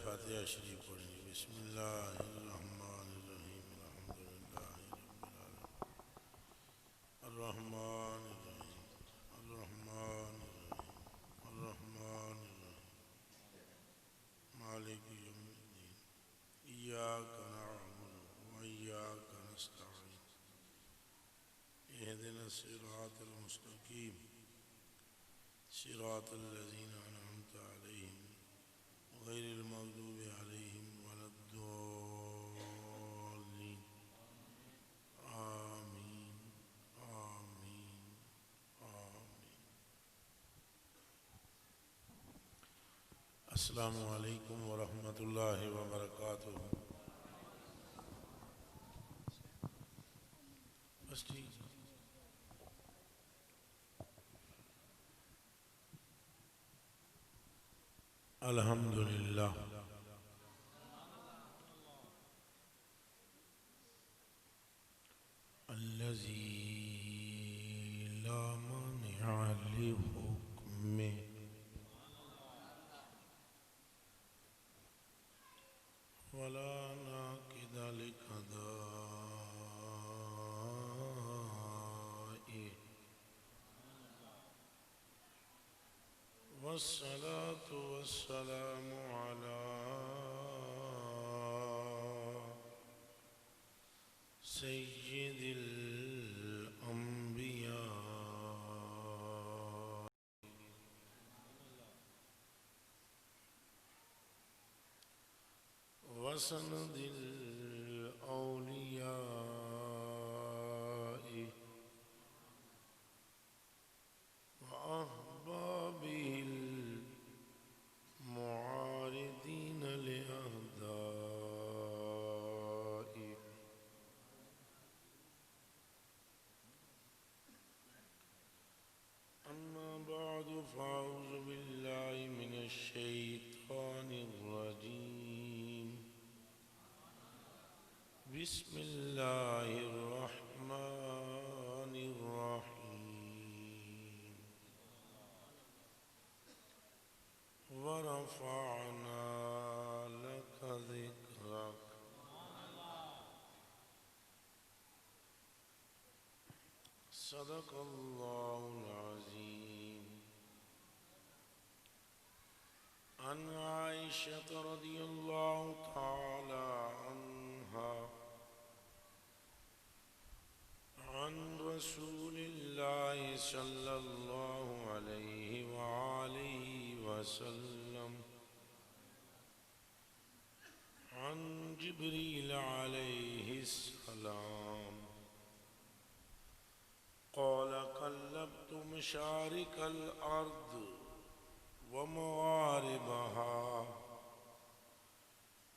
फातिहा शरीफ पढ़ेंगे। बिस्मिल्लाहिर्रहमानिर्रहीम अल्हम्दुलिल्लाहि रब्बिल आलमीन अर्रहमानिर्रहीम मालिकि यौमिद्दीन इय्याका नअबुदु व इय्याका नस्तईन इहदिनस सिरातल मुस्तकीम सिरातल लज़ीना अनअमता अलैहिम गैरिल मग़दूबि अलैहिम वलद्दॉल्लीन आमीन आमीन आमीन। अस्सलामु अलैकुम व रहमतुल्लाहि व बरकातुहू। बस ठीक। अल्हम्दुलिल्लाह अल्लज़ी ला मानिअ लिहुक्मिही वला नाक़िद लिक़ज़ाइही वस्सलातु वस्सलामु अला सय्यिदिल अंबिया वसनदिल औलिया व अहबाबिल मुआरिदीन लिअहदाइही। अम्मा बअदु फ़अऊज़ु बिल्लाहि मिनश शैतानिर रजीम। बिस्मिल्लाहिर रहमानिर रहीम। व रफ़अना लका ज़िक्रक। सदक़ल्लाहुल अज़ीम। अन आइशा रज़ियल्लाहु तआला अन्हा अन रसूलिल्लाहि सल्लल्लाहु अलैहि व आलिहि वसल्लम अन जिब्रील अलैहिस्सलाम क़ाल क़ल्लब्तु मशारिक़ल अर्द व मग़ारिबहा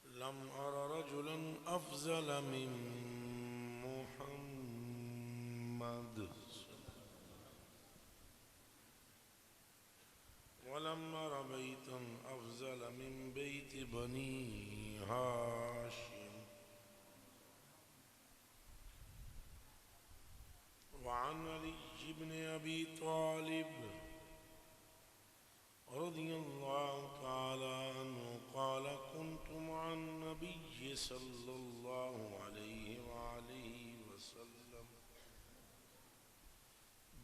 लम अर रजुलन अफ़ज़ल मिन मुहम्मद वलम अर बैतन अफ़ज़ल मिन बैत बनी हाशिम। वअन अली इब्न अबी तालिब रज़ियल्लाहु तआला अन्हु क़ाल कुन्तु मअन नबिय्यि सल्लल्लाहु अलैहि व आलिहि वसल्लम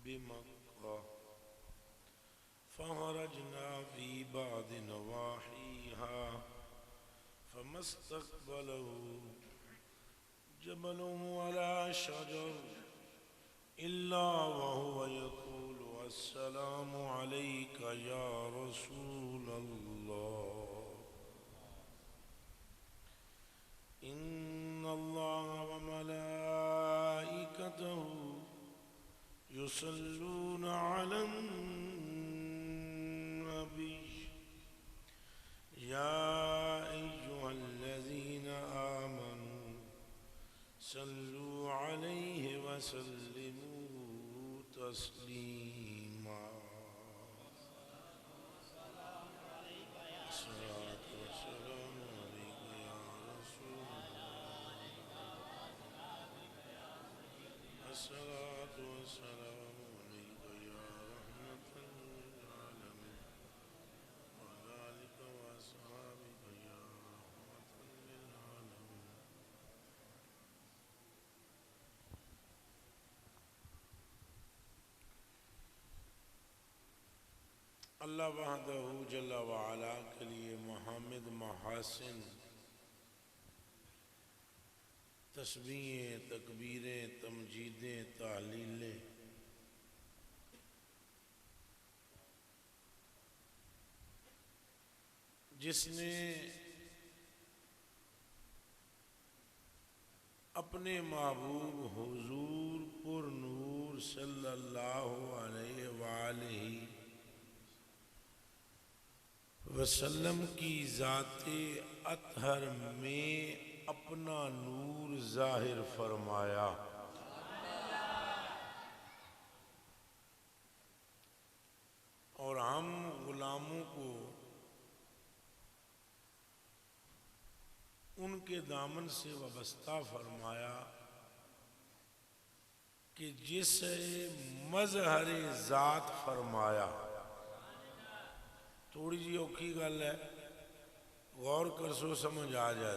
बिमक्का फ़ख़रजना फ़ी बअद नवाहिहा फ़मस्तक़बलहु जबलुन अला शजर इल्ला वहुव यक़ूलु अस्सलामु अलैका या रसूलल्लाह। इन्नल्लाह व मलाइकतहु युसल्लूना अलन नबी या अय्युहल्लज़ीना आमनू सल्लू अलैहि व सल्लिमू तस्लीमा। अस्सलातु वस्सलामु अलैका या रसूलल्लाह। अस्सलातु वस्सलामु अलैका या रहमतल लिल आलमीन व अला आलिका व अस्हाबिका या अल्लाह वहदहू जल्ला व अला के लिए महामिद महासिन तस्बीहें तकबीरें तमजीदें तालीलें जिसने अपने महबूब हुजूर पुर नूर सल्लल्लाहु अलैहि वसल्लम की ज़ाते अतहर में अपना नूर जाहिर फरमाया। और हम गुलामों को उनके दामन से वाबस्ता फरमाया कि जिसे मजहर ज़ात फरमाया। थोड़ी जी औखी गल है, गौर कर सो समझ आ जाए।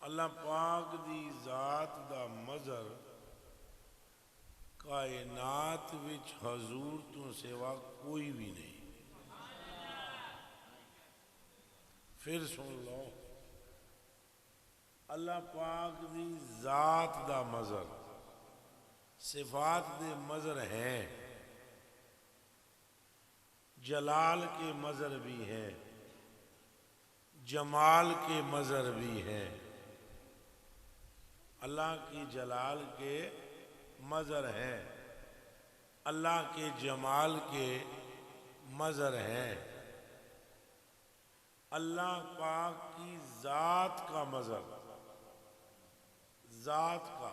अल्लाह पाक दी ज़ात दा मजहर कायनात विच हजूर तो सिवा कोई भी नहीं। फिर सुन लो, अल्लाह पाक दी ज़ात दा मजहर सिफात दे मजहर हैं, जलाल के मजहर भी हैं, जमाल के मजहर भी हैं। अल्लाह की जलाल के मजहर हैं, अल्लाह के जमाल के मजहर हैं। अल्लाह पाक की ज़ात का मजहर, ज़ात का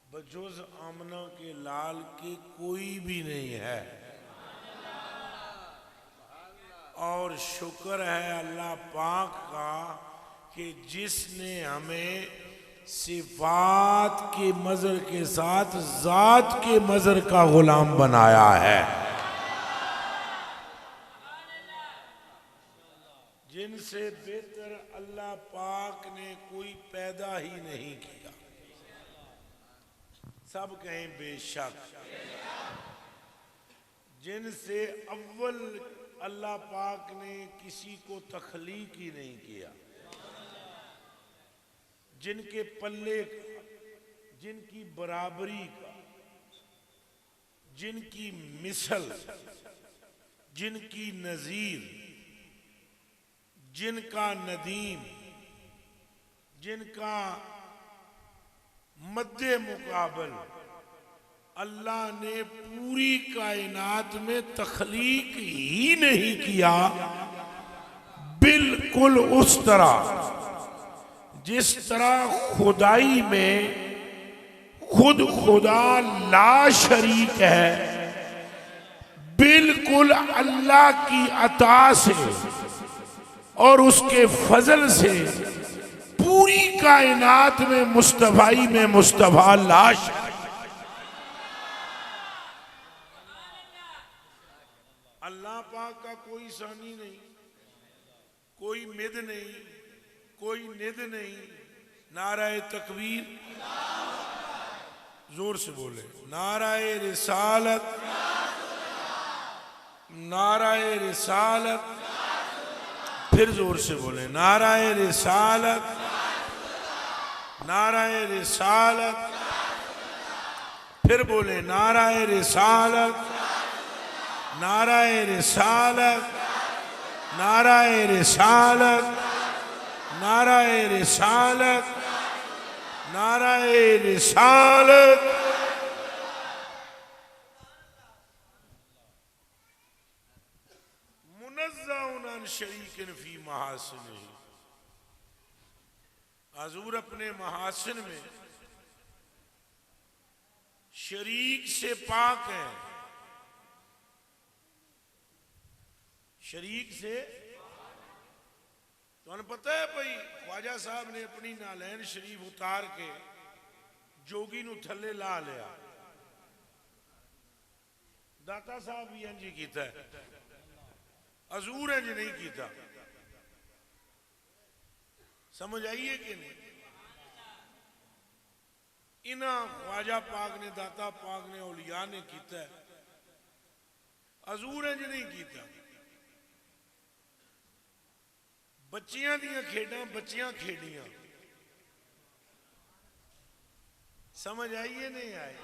बजुज़ आमना के लाल के कोई भी नहीं है। और शुक्र है अल्लाह पाक का कि जिसने हमें सिफात के मजहर के साथ ज़ात के मजहर का गुलाम बनाया है। जिनसे बेहतर अल्लाह पाक ने कोई पैदा ही नहीं किया। सब कहें बेशक। जिनसे अव्वल अल्लाह पाक ने किसी को तख्लीक ही नहीं किया। जिनके पल्ले का, जिनकी बराबरी का, जिनकी मिसल, जिनकी नजीर, जिनका नदीम, जिनका मद्दे मुकाबल अल्लाह ने पूरी कायनात में तख्लीक ही नहीं किया। बिल्कुल उस तरह जिस तरह खुदाई में खुद खुदा ला शरीक है, बिल्कुल अल्लाह की अता से और उसके फजल से पूरी कायनात में मुस्तफाई में मुस्तफा लाश। अल्लाह पाक का कोई सानी नहीं, कोई मिद नहीं, कोई निद नहीं। नाराए तकबीर, जोर से बोले नाराए रिसालत, नाराए रिसालत। फिर जोर से बोले नाराए रिसालत, नाराए रिसालत। फिर बोले नाराए रिसालत, नाराए रिसालत, नाराए रिसालत, नाराए रिसालत, नाराए रिसालत। मुनज़्ज़हुन अन शरीकिन फी महासिनिही। हुज़ूर अपने महासिन में शरीक से पाक है। शरीक से तो पता है भाई, ख्वाजा साहब ने अपनी नालैन शरीफ उतार के जोगी नू थले ला लिया। दाता साहब भी इंज ही कीता है, हुज़ूर इंज नहीं कीता। समझ आइए कि नहीं? इन्हां ख्वाजा पाक ने, दाता पाक ने, औलिया ने किया, हजूर इंज नहीं किया। बच्चियां दियां खेडां बच्चियां खेडियां, समझ आई है नहीं आई?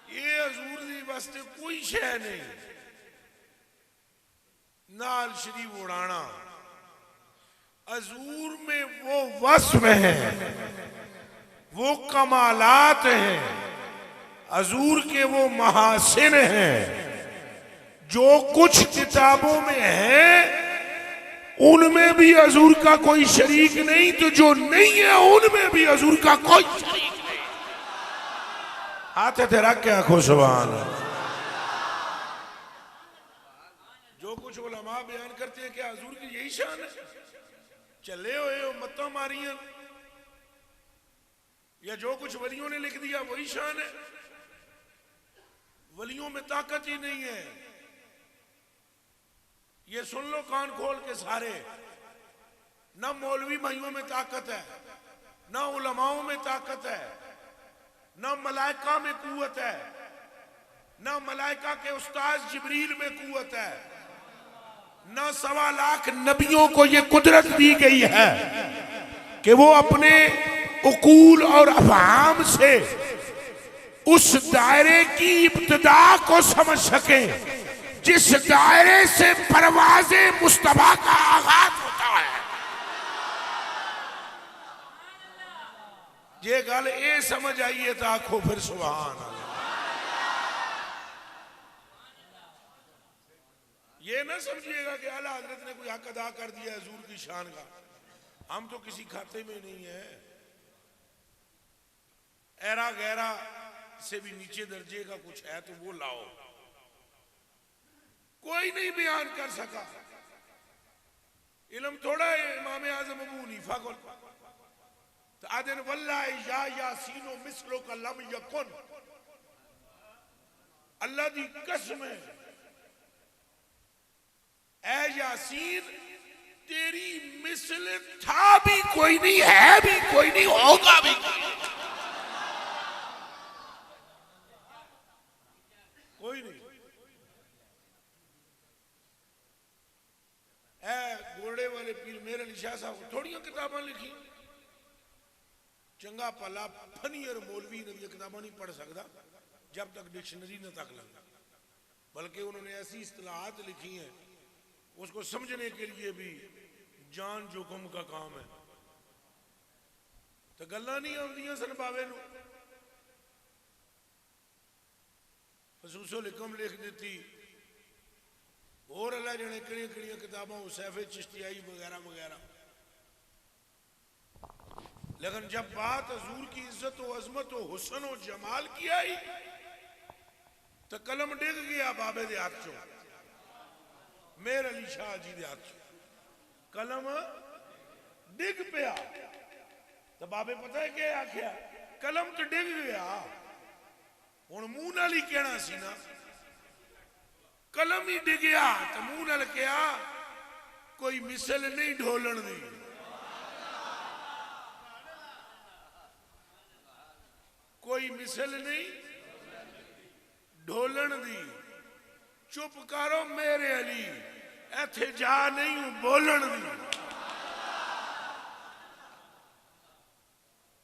ये हजूर दी वास्ते कोई शय नहीं। नाल शरीफ उड़ाना, हजूर में वो वस्फ है, वो कमालात हैं, हजूर के वो महासिन हैं, जो कुछ किताबों में है उनमें भी हजूर का कोई शरीक नहीं, तो जो नहीं है उनमें भी हजूर का कोई शरीक नहीं। हाथ थे रख के आखो सुभान अल्लाह। जो कुछ उलमा बयान करते हैं क्या हजूर की यही शान है? चले हुए हो मत्ता मारियां, या जो कुछ वलियों ने लिख दिया वही शान है? वलियों में ताकत ही नहीं है। ये सुन लो कान खोल के सारे, ना मौलवी भाइयों में ताकत है, ना उलमाओं में ताकत है, ना मलाइका में कुव्वत है, ना मलाइका के उस्ताद जिब्रील में कुव्वत है, ना 1.25 लाख नबियों को ये कुदरत दी गई है कि वो अपने उकूल और अफहाम से उस दायरे की इब्तिदा को समझ सके जिस दायरे से परवाज़े मुस्तफा का आगाज होता है। ये गल ये समझ आइए तो आखो फिर सुभान अल्लाह। ये ना समझिएगा कि आला हजरत ने कोई हक अदा कर दिया हुजूर की शान का, हम तो किसी खाते में नहीं है। ऐरा गहरा से भी नीचे दर्जे का कुछ है तो वो लाओ, कोई नहीं बयान कर सका। इल्म थोड़ा है इमाम आजम अबू हनीफा को, तो आदन वल्लाह या यासीनो मिसलो का लम यकुन, अल्लाह दी कसम है ऐ यासीन तेरी मिसल था भी कोई नहीं, है भी कोई नहीं, होगा भी कोई नहीं। गोरड़े वाले पीर मेरे अली शाह साहब थोड़ियां किताबां लिखी, चंगा भला फनीयर मौलवी ने किताबां नहीं पढ़ सकता जब तक डिक्शनरी न तक लगा, बल्कि उन्होंने ऐसी इस्तिलाहात लिखी हैं उसको समझने के लिए भी जान जोखम का काम है। तो गल्लां नहीं आउंदियां सन बावे नूं, खसूसुल हिकम लिख दी और अल्लाह जाने किहड़ियां किहड़ियां किताबां सैफे चिश्तियाई वगैरह वगैरह। लेकिन जब बात हजूर की इज्जत व अजमत व हुस्न व जमाल की आई तो कलम डिग गया बाबे दे हाथ चो, मेर अली शाह जी दे हाथ चो कलम डिग पिया। तो बाबे पता है क्या आख्या, कलम तो डिग गया, हुण मुंह नाल ही कहना सी ना, कलम ही डिगया तो मुंह नाल कहा कोई मिसल नहीं ढोलन दी। कोई मिसल नहीं ढोलन दी, चुप करो मेरे अली, इथे जा नहीं बोलन दी।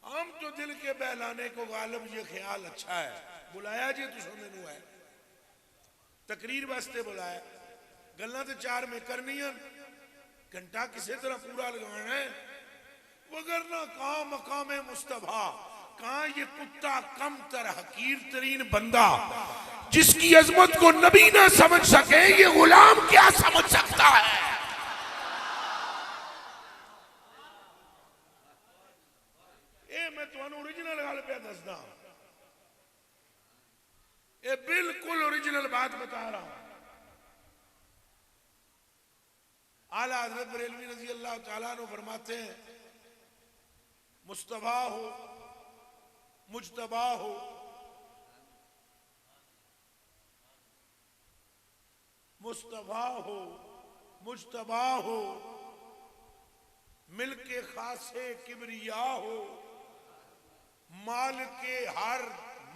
हम तो दिल के बहलाने को गालिब ये ख्याल अच्छा है, बुलाया जी तुम मैनू है, तकरीर वास्ते बुलाया, गल्लां तो 4 में करनियां, घंटा किसी तरह पूरा लगाना है, वगरना कहां मकामे मुस्तफा, कहां ये कुत्ता कम तर हकीर तरीन बंदा जिसकी अजमत को नबी ना समझ सके, ये गुलाम क्या समझ सकता है। ये मैं तुहानू ओरिजिनल गल पे दसदा, ये बिल्कुल ओरिजिनल बात बता रहा हूं। आला हजरत बरेलवी रजी अल्लाह तआला अन्हु फरमाते हैं, मुस्तफा हो मुजतबा हो, मुस्तफा हो मुजतबा हो, मिलके खासे किबरिया हो, माल के हर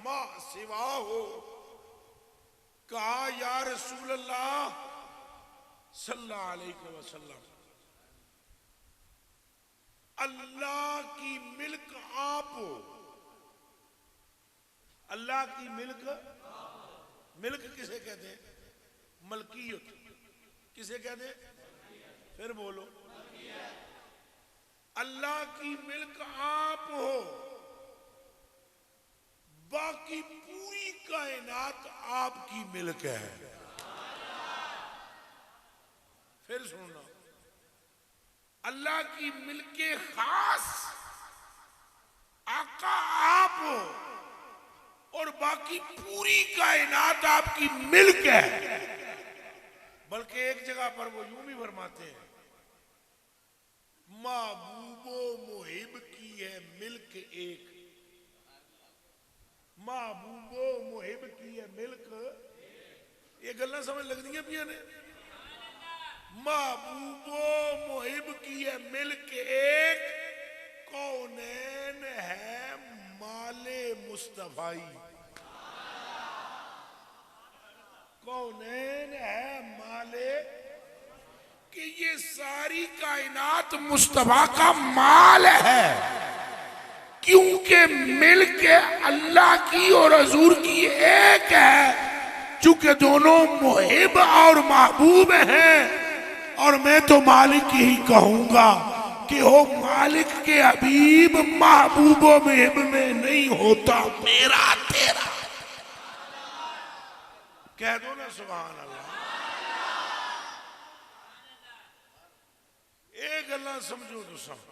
माँ सिवा हो। कहा या रसूल अल्लाह सल्लल्लाहु अलैहि वसल्लम, अल्लाह की मिल्क आप हो। अल्लाह की मिल्क, मिल्क किसे कहते हैं? मलकियत। किसे कहते हैं? फिर बोलो। अल्लाह की मिल्क आप हो, बाकी पूरी कायनात आपकी मिल्क है। फिर सुनना, अल्लाह की मिल्क खास आका आप हो और बाकी पूरी कायनात आपकी मिल्क है। बल्कि एक जगह पर वो यूं भी फरमाते हैं, महबूबो मुहिब की है मिल्क एक। महबूबो मुहिब की है मिल्क, ये गल्ला समझ लगती है पिया ने। महबूबो मुहिब की है मिल्क एक, कौनैन है माले मुस्तफाई। कौनैन है माले, कि ये सारी कायनात मुस्तफा का माल है, क्योंकि मिल्क अल्लाह की और हजूर की एक है। चूंकि दोनों मुहिब और महबूब हैं, और मैं तो मालिक ही कहूंगा कि हो मालिक के हबीब महबूबो मुहिब में नहीं होता मेरा तेरा। कह दो ना सुभान अल्लाह। एक गल्ला समझो तो सब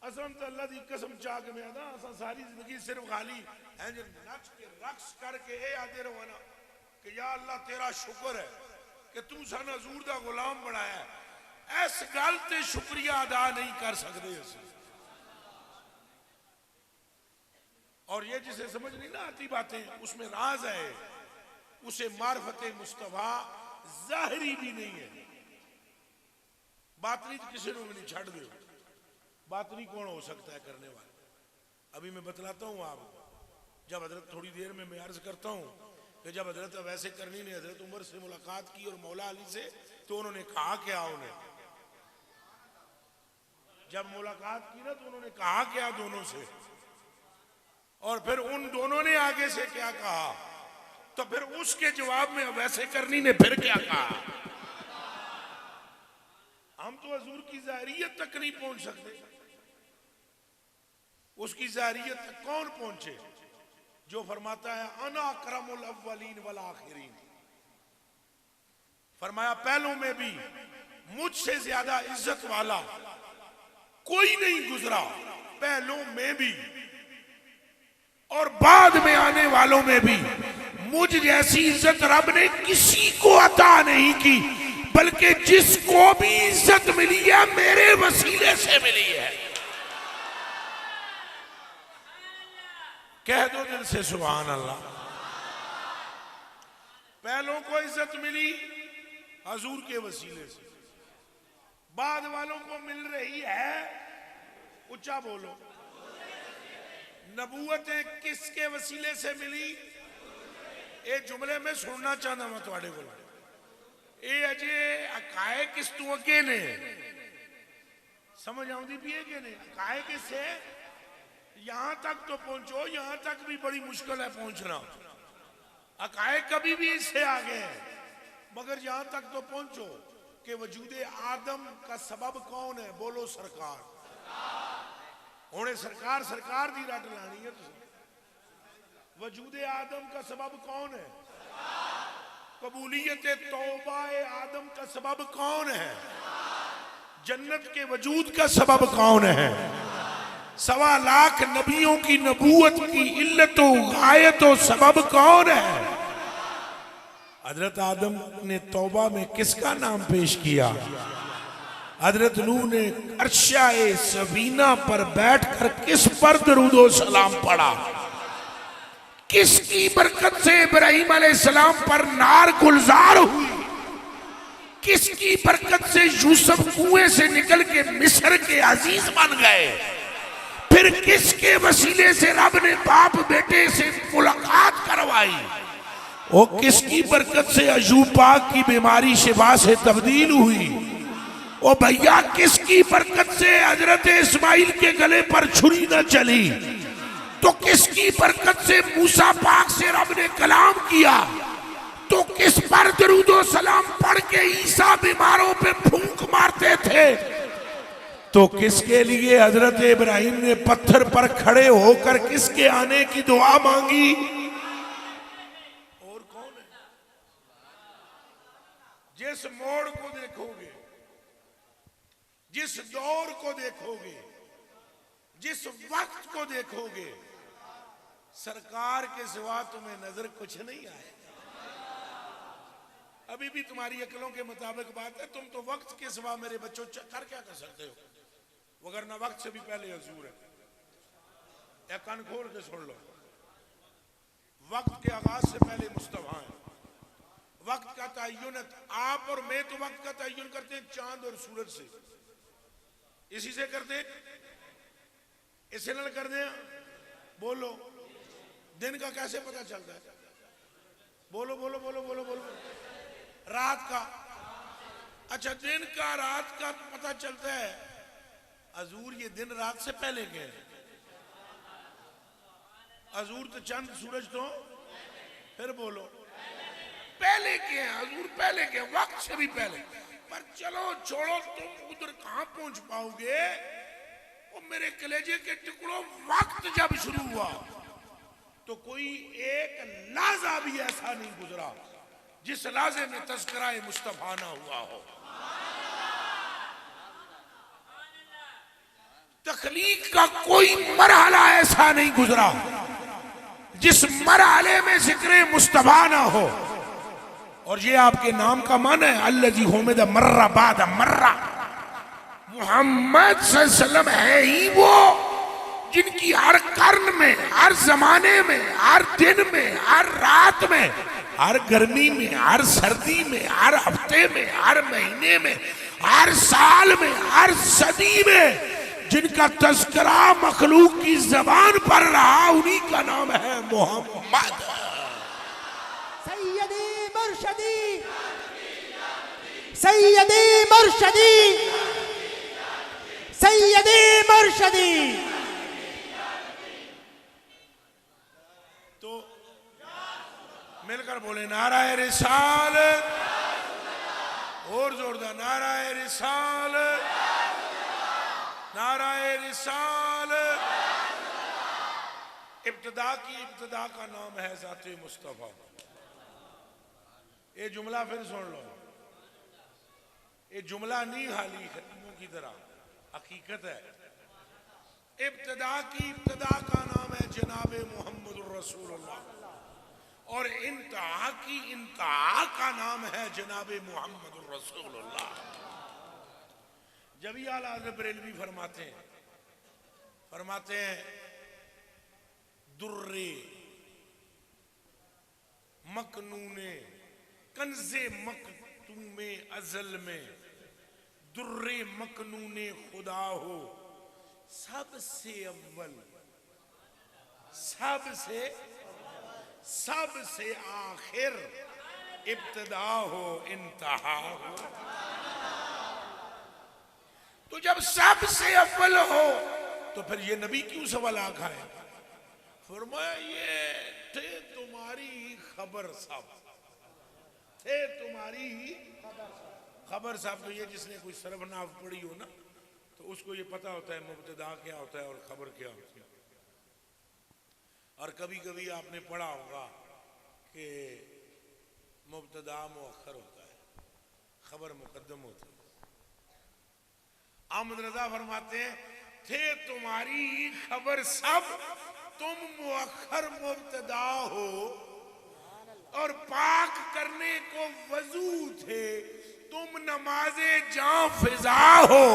असम तो अल्लाह की कसम चाह के मैं असा सारी जिंदगी सिर्फ खाली नच के रक्स करके ये आते रहो ना कि या अल्लाह तेरा शुक्र है कि तू सन हजूर दा गुलाम बनाया है। इस गल ते शुक्रिया अदा नहीं कर सकते असी। और ये जिसे समझ नहीं ना आती बातें, उसमें राज है, उसे मार्फते मुस्तफा जाहिरी भी नहीं है। बातनी तो किसी को भी नहीं छड़ दो। बातनी कौन हो सकता है करने वाला? अभी मैं बतलाता हूं आपको। जब हजरत थोड़ी देर में मैं अर्ज करता हूं कि जब हजरत वैसे करनी ने हजरत उमर से मुलाकात की और मौला अली से, तो उन्होंने कहा क्या? उन्हें जब मुलाकात की ना तो उन्होंने कहा क्या दोनों से, और फिर उन दोनों ने आगे से क्या कहा, तो फिर उसके जवाब में वैसे करनी ने फिर क्या कहा। हम तो हजूर की ज़ाहिरियत तक नहीं पहुंच सकते। उसकी ज़ाहिरियत तक कौन पहुंचे? जो फरमाता है अना अकरमुल अव्वलीन वल आखिरीन। फरमाया पहलों में भी मुझसे ज्यादा इज्जत वाला कोई नहीं गुजरा, पहलों में भी और बाद में आने वालों में भी मुझ जैसी इज्जत रब ने किसी को अता नहीं की, बल्कि जिसको भी इज्जत मिली है मेरे वसीले से मिली है। कह दो दिल से सुभान अल्लाह। पहलों को इज्जत मिली हजूर के वसीले से, बाद वालों को मिल रही है, ऊंचा बोलो, नबूवतें किसके वसीले से मिली? ये जुमले में सुनना चाहता मैं थोड़े को। ये अजे अकाए किस तू अगे ने समझ आती पी है कि नहीं? अकाए किससे यहां तक तो पहुंचो, यहां तक भी बड़ी मुश्किल है पहुंचना। अकाए कभी भी इससे आगे है, मगर यहां तक तो पहुंचो कि वजूदे आदम का सबब कौन है? बोलो सरकार। हुणे सरकार सरकार दी रट लानी है। वजूदे आदम का सबब कौन है? कबूलियत तौबा आदम का सबब कौन है? जन्नत के वजूद का सबब कौन है? 1.25 लाख नबियों की नबूवत की इल्लतो गायतो सबब कौन है? हजरत आदम ने तौबा में किसका नाम पेश किया? हजरत नूह ने अर्शाए सफीना पर बैठकर किस पर दरूदो सलाम पढ़ा? किसकी बरकत से इब्राहिम अलैहिस्सलाम पर नार गुलजार हुई? किसकी बरकत से यूसुफ कुएं से निकल के मिस्र के अजीज बन गए? फिर किसके वसीले से रब ने बाप बेटे से मुलाकात करवाई? वो किसकी बरकत से अयूब पाक की बीमारी शिफा से तब्दील हुई? ओ भैया किसकी बरकत से हजरत इस्माइल के गले पर छुरी न चली? तो किसकी बरकत से मूसा पाक से रब ने कलाम किया? तो किस पर दरूदो सलाम पढ़ के ईसा बीमारों पे फूंक मारते थे? तो किसके लिए हजरत इब्राहिम ने पत्थर पर खड़े होकर किसके आने की दुआ मांगी? और कौन है? जिस मोड़ को देखोगे, जिस दौर को देखोगे, जिस वक्त को देखोगे, सरकार के सिवा तुम्हें नजर कुछ नहीं आएगा। अभी भी तुम्हारी अकलों के मुताबिक बात है, तुम तो वक्त के सिवा मेरे बच्चों कर क्या कर सकते हो? वगरना वक्त से भी पहले हजूर है। या कान खोल के सुन लो, वक्त के आगाज से पहले मुस्तफा है। वक्त का तय्युन आप और मैं तो वक्त का तय्युन करते हैं चांद और सूरज से, इसी से करते हैं, इसे न कर दे। बोलो दिन का कैसे पता चलता है? बोलो बोलो बोलो बोलो बोलो। रात का? अच्छा दिन का रात का पता चलता है। हजूर ये दिन रात से पहले के हैं। हजूर तो चंद सूरज तो फिर बोलो पहले के हैं। हजूर पहले के, वक्त से भी पहले। पर चलो छोड़ो, तुम उधर कहां पहुंच पाओगे? वो मेरे कलेजे के टुकड़ों, वक्त जब शुरू हुआ तो कोई एक लाजा भी ऐसा नहीं गुजरा जिस लाजे में तज़किरा मुस्तफा ना हुआ हो। तख्लीक का कोई मरहला ऐसा नहीं गुजरा जिस मरहले में जिक्र मुस्तफा ना हो। और ये आपके नाम का मान है, अल्लज़ी हुमिद मर्रा बाद मर्रा। मोहम्मद सल्लल्लाहु अलैहि वसल्लम है ही वो जिनकी हर कर्न में, हर जमाने में, हर दिन में, हर रात में, हर गर्मी में, हर सर्दी में, हर हफ्ते में, हर महीने में, हर साल में, हर सदी में जिनका तज़किरा मखलूक की जबान पर रहा, उन्हीं का नाम है मोहम्मद। सैयदी मुर्शदी, सैयदी मुर्शदी, सैयदी मुर्शदी। तो मिलकर बोले नाराए रिसालत, और जोरदार नाराए रिसालत, नाराए रिसालत। इब्तिदा की इब्तिदा का नाम है ज़ाते मुस्तफा। ये जुमला फिर सुन लो, ये जुमला नहीं हाली खत्मों की तरह, हकीकत है। इब्तिदा की इब्तिदा का नाम है जनाबे मोहम्मद रसूलुल्लाह, और इंतहा की इंतहा का नाम है जनाबे मोहम्मद रसूलुल्लाह। जब आला हज़रत बरेलवी फरमाते हैं दुर्रे मकनूने कंज़े मकतूमे अज़ल में दुर्रे मकनूने खुदा हो, सबसे अव्वल, सबसे आखिर, इब्तिदा हो इंतहा हो। तो जब सबसे अव्वल हो तो फिर ये नबी क्यों सवाल आखा है? फरमाया ये थे तुम्हारी ही खबर साहब, थे तुम्हारी ही खबर साहब। तो ये जिसने कोई सरफनाफ पढ़ी हो ना, तो उसको ये पता होता है मुब्तदा क्या होता है और खबर क्या होती है। और कभी कभी आपने पढ़ा होगा कि मुब्तदा मुअख्खर होता है, खबर मुकद्दम होती है। अहमद रजा फरमाते हैं थे तुम्हारी ही खबर सब, तुम मुअख्खर मुब्तदा हो, और पाक करने को वजू थे, तुम नमाजे जां फिजा हो।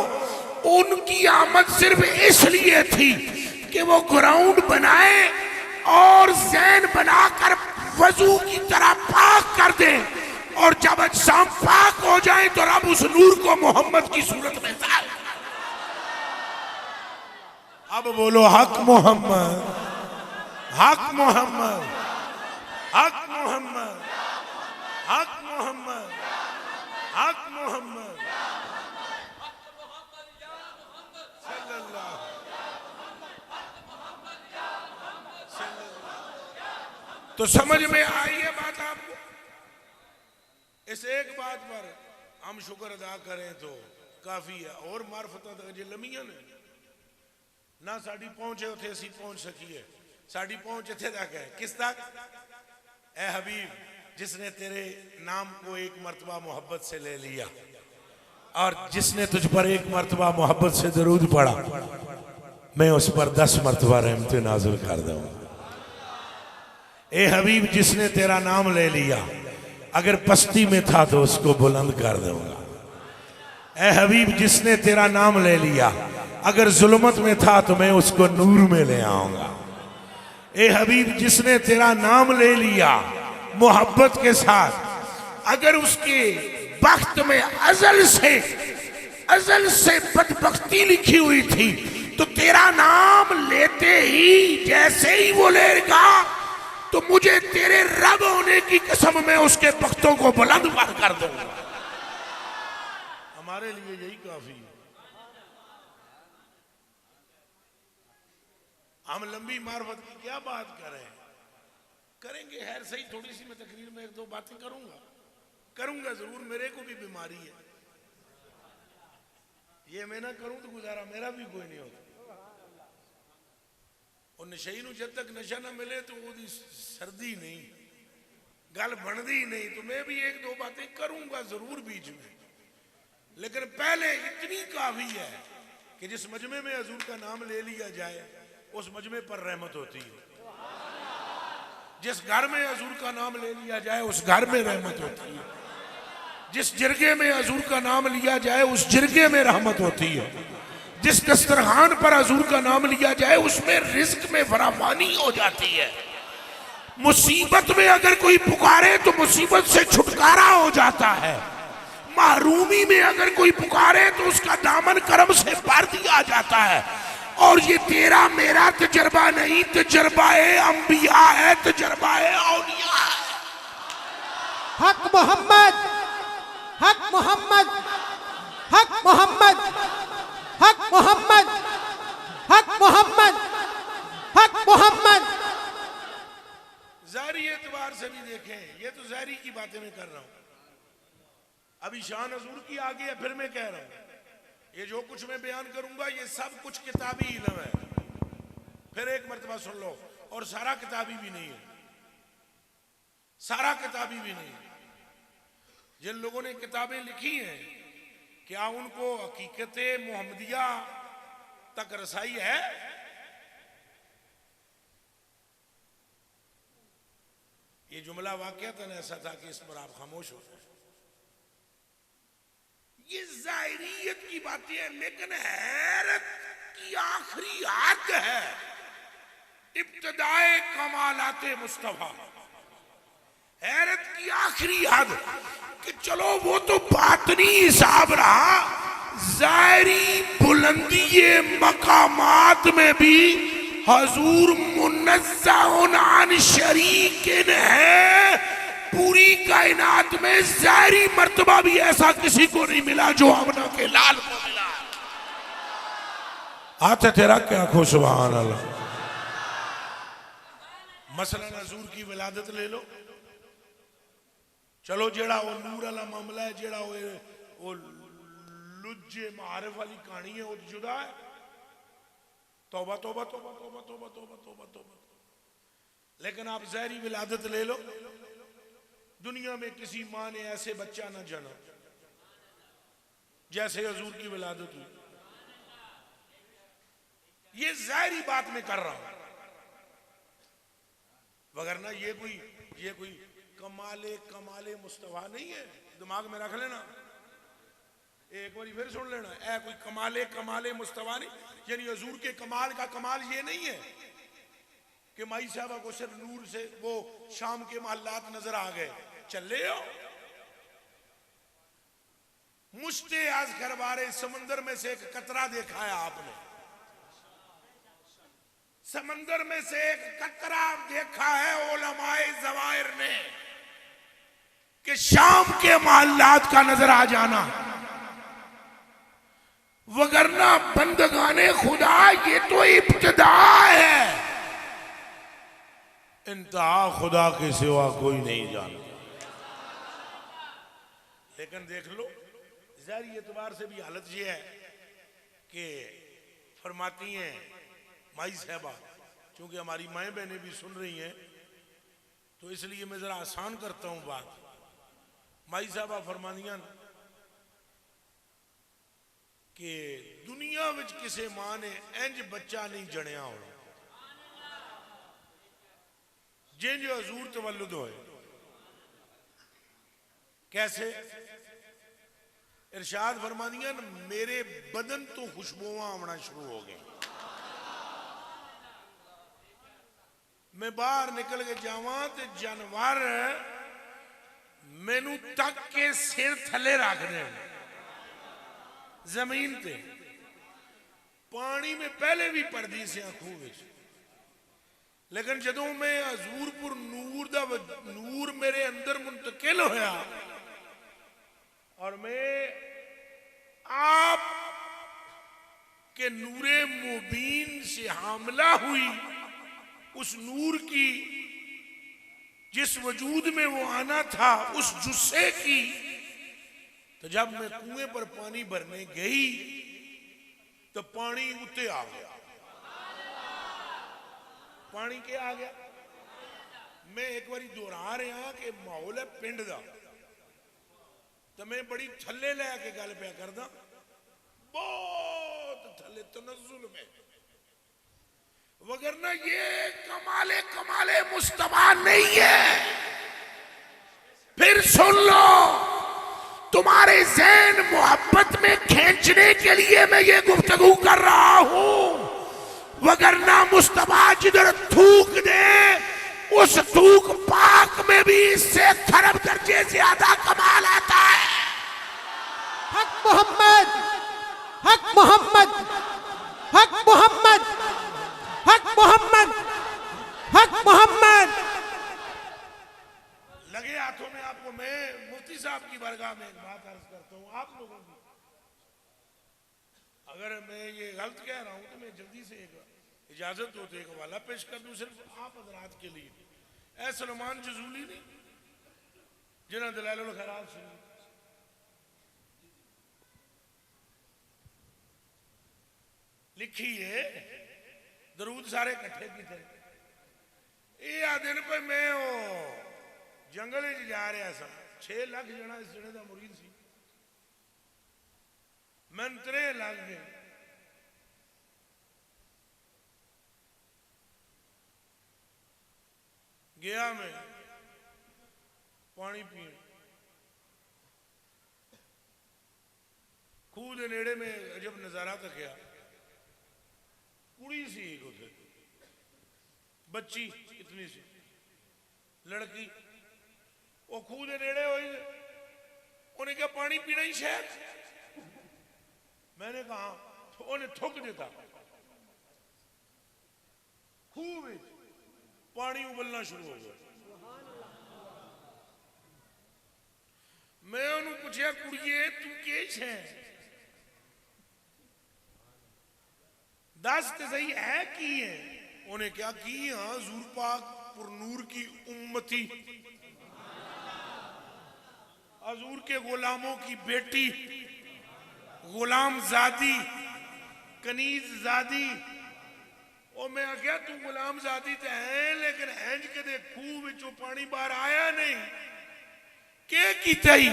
उनकी आमद सिर्फ इसलिए थी कि वो ग्राउंड बनाए और ज़ैन बनाकर वजू की तरह पाक कर दे, और जब अज्साम पाक हो जाए तो रब उस नूर को मोहम्मद की सूरत में डाल। अब बोलो हक मोहम्मद, हक मोहम्मद, हक मोहम्मद, हक मोहम्मद, हक मोहम्मद सल्लल्लाहु। तो समझ में आई है बात आपको? इस एक बात पर हम शुक्र अदा करें तो काफी है। और मार्फत जे लमियां ने ना साड़ी पहुंचे उथे असी पहुंच सकीए, साड़ी पहुंच इथे तक है। किस तक? ए हबीब, जिसने तेरे नाम को एक मर्तबा मोहब्बत से ले लिया और जिसने तुझ पर एक मर्तबा मोहब्बत से दरूद पढ़ा, मैं उस पर 10 मर्तबा रहमत नाज़िल कर दूंगा। ए हबीब, जिसने तेरा नाम ले लिया, अगर पस्ती में था तो उसको बुलंद कर दूंगा। ए हबीब, जिसने तेरा नाम ले लिया, अगर जुल्मत में था तो मैं उसको नूर में ले आऊंगा। ए हबीब, जिसने तेरा नाम ले लिया मोहब्बत के साथ, अगर उसके बख्त में अजल से बदबख्ती लिखी हुई थी तो तेरा नाम लेते ही जैसे ही वो लेगा तो मुझे तेरे रब होने की कसम में उसके बख्तों को बुलंद कर दूंगा। हमारे लिए यही काफी है। हम लंबी मार्फत की क्या बात करेंगे खैर सही। थोड़ी सी मैं तकरीर में 1-2 बातें करूंगा जरूर। मेरे को भी बीमारी है, ये मैं ना करूं तो गुजारा मेरा भी कोई नहीं होता। और नशई नूं जब तक नशा ना मिले तो वो सर्दी नहीं, गल बनती नहीं। तो मैं भी 1-2 बातें करूंगा जरूर बीच में, लेकिन पहले इतनी काफी है कि जिस मजमे में हजूर का नाम ले लिया जाए उस मजमे पर रहमत होती है। जिस घर में हजूर का नाम ले लिया जाए उस घर में रहमत होती है। जिस जिरगे में हजूर का नाम लिया जाए उस जिरगे में रहमत होती है। जिस दस्तरखान पर हजूर का नाम लिया जाए उसमें रिज्क में फरावानी हो जाती है। मुसीबत में अगर कोई पुकारे तो मुसीबत से छुटकारा हो जाता है। महरूमी में अगर कोई पुकारे तो उसका दामन करम से भर दिया जाता है। और ये तेरा मेरा तजर्बा नहीं, तजर्बा अंबिया है, तजर्बा औलिया है। हक मोहम्मद, हक मोहम्मद, हक मोहम्मद, हक मोहम्मद, हक मोहम्मद, हक मोहम्मद। ज़ाहिरी एतबार से भी देखें, ये तो ज़ाहिरी की बातें मैं कर रहा हूं। अभी शान हजूर की आगे है, फिर मैं कह रहा हूं ये जो कुछ मैं बयान करूंगा ये सब कुछ किताबी इल्म है। फिर एक मर्तबा सुन लो। और सारा किताबी भी नहीं है, सारा किताबी भी नहीं है। जिन लोगों ने किताबें लिखी हैं क्या उनको हकीकत मोहम्मदिया तक रसाई है? ये जुमला वाकयातन ऐसा था कि इस पर आप खामोश हो। ये जाहिरियत की बातें है, लेकिन हैरत की आखिरी हद है इब्तिदाए कमालाते मुस्तफा। हैरत की आखिरी हद कि चलो वो तो बातनी हिसाब रहा, जाहिरी बुलंदी मकामात में भी हजूर मुनज़्ज़हुन अन शरीकिन है। पूरी कायनात में ज़ाहिरी मर्तबा भी ऐसा किसी को नहीं मिला जो आमना के लाल को मिला। हाथ है तेरा क्या खो सुभान अल्लाह। मसलन हजूर की विलादत ले लो, चलो जेड़ा वो नूर वाला मामला है, जेड़ा वो लुज्जे मारिफ वाली कहानी है वो जुदा है। तौबा तौबा तौबा तौबा तौबा तौबा तौबा तौबा। लेकिन आप ज़ाहिरी विलादत ले लो, दुनिया में किसी माँ ने ऐसे बच्चा ना जना जैसे हजूर की विलादत हुई। ये ज़ाहिरी बात मैं कर रहा हूं, वगरना ये कोई कमाले मुस्तफा नहीं है। दिमाग में रख लेना, एक बार फिर सुन लेना। ऐ कोई कमाले मुस्तफा नहीं, यानी हजूर के कमाल का कमाल ये नहीं है कि माई साहबा को सिर्फ नूर से वो शाम के महल्लात नजर आ गए चले हो। मुश्ते आज खरबारे समंदर में से एक कतरा देखा है आपने? समंदर में से एक कतरा देखा है उलमाए ज़वाहिर ने कि शाम के माल्लात का नजर आ जाना, वगरना बंदगाने खुदा ये तो इब्तिदा है, इंतहा खुदा के सिवा कोई नहीं जानता। लेकिन देख लो ज़ाहिरी एतबार से भी हालत ये है कि फरमाती हैं माई साहबा, क्योंकि हमारी माएँ बहनें भी सुन रही हैं तो इसलिए मैं जरा आसान करता हूं बात। माई साहबा फरमादियां कि दुनिया विच किसे मां ने इंज बच्चा नहीं जणिया होना जिंज हजूर तवल्लुद होए। कैसे? इरशाद फरमादियां मेरे बदन तो खुशबुआं आना शुरू हो गई, मैं बाहर निकल के जावा तो जानवर मैनू तक के सिर थले रख दे जमीन पे। पानी में पहले भी पड़दी से खूह विच, लेकिन जदों मैं हजूरपुर नूर दा नूर मेरे अंदर मुंतकिल होया और मैं आप के नूरे मुबीन से हामला हुई, उस नूर की जिस वजूद में वो आना था उस जुस्से की, तो जब मैं कुएं पर पानी भरने गई तो पानी उत्ते आ गया। पानी क्या आ गया? मैं एक बारी दोहरा रहा कि माहौल है पिंड दा, तो मैं बड़ी थल्ले लैके गल पिया करदा, बहुत थल्ले तनज़्ज़ुल में, वगरना ये कमाले कमाले मुस्तफा नहीं है। फिर सुन लो, तुम्हारे ज़हन मोहब्बत में खींचने के लिए मैं ये गुफ्तगू कर रहा हूं, वगरना मुस्तफा जिधर थूक दे उस थूक पाक में भी इससे खरब दर्जे ज्यादा कमाल आता है। हक मोहम्मद, हक मोहम्मद, हक मोहम्मद, हक मोहम्मद, हक मोहम्मद। लगे हाथों में आपको मैं मुफ्ती साहब की बारगाह में एक बात अर्ज करता हूं आप लोगों की। अगर मैं ये गलत कह रहा हूं तो मैं जल्दी से एक इजाजत हो तो एक हवाला पेश कर दूं सिर्फ आप हजरात के लिए। ऐ सलमान जजूली ने जिन्हें दलाइलुल खैरात सुनी, लिखी है दरूद सारे इकट्ठे की थे। ये दिन पे मैं जंगल जा रहा था, 6 लाख जना इस जने का मुरीद सी, मैं 3 लाख गए। गया मैं पानी पीने, खूह के नेड़े में अजब नजारा तकिया, कुड़ी सी एक उसे बच्ची इतनी सी लड़की, वो खूह के नेड़े हुई, उन्हें क्या पानी पीना ही शायद, मैंने कहा तो उन्हें थुक देता, खूह में पानी उबलना शुरू हो गया। मैं उन्हें पूछा कुड़िए तू केश है, दस तो सही है की है। उन्हें क्या की? हाँ हजूर पाक पुरनूर की उम्मती, हजूर के गुलामों की बेटी, गुलाम जादी, कनीज जादी। और मैं आख्या तू गुलाम जादी तो है, लेकिन हैंज के खूह विचों पानी बाहर आया नहीं, क्या कीता ही?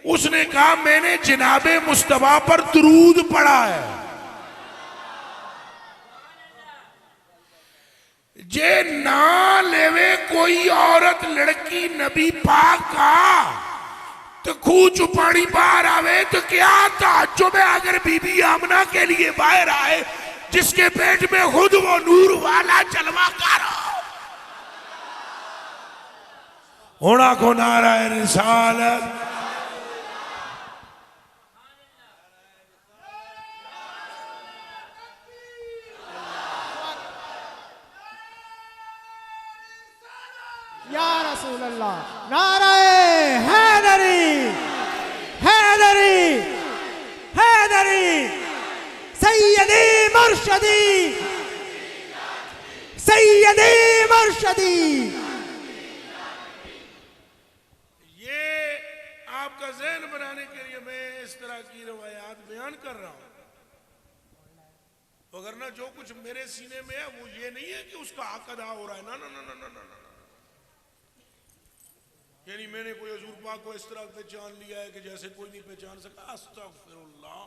उसने कहा मैंने जनाबे मुस्तफा पर दुरूद पढ़ा है। जे ना लेवे कोई औरत लड़की नबी पाक का तो खूह चो पानी बाहर आवे तो क्या ताज्जुब है अगर बीबी आमना के लिए बाहर आए जिसके पेट में खुद वो नूर वाला जलवाकार हो। होना को नारा रिसालत, नाराए हैदरी हैदरी हैदरी सैयदी मुर्शदी सैयदी मुर्शदी। ये आपका ज़हन बनाने के लिए मैं इस तरह की रवायात बयान कर रहा हूं, वगरना जो कुछ मेरे सीने में है वो ये नहीं है कि उसका हक अदा हो रहा है। ना ना ना ना ना ना ना। यानी मैंने कोई हुजूर पाक को इस तरह पहचान लिया है कि जैसे कोई नहीं पहचान सका। अस्तगफिरुल्लाह,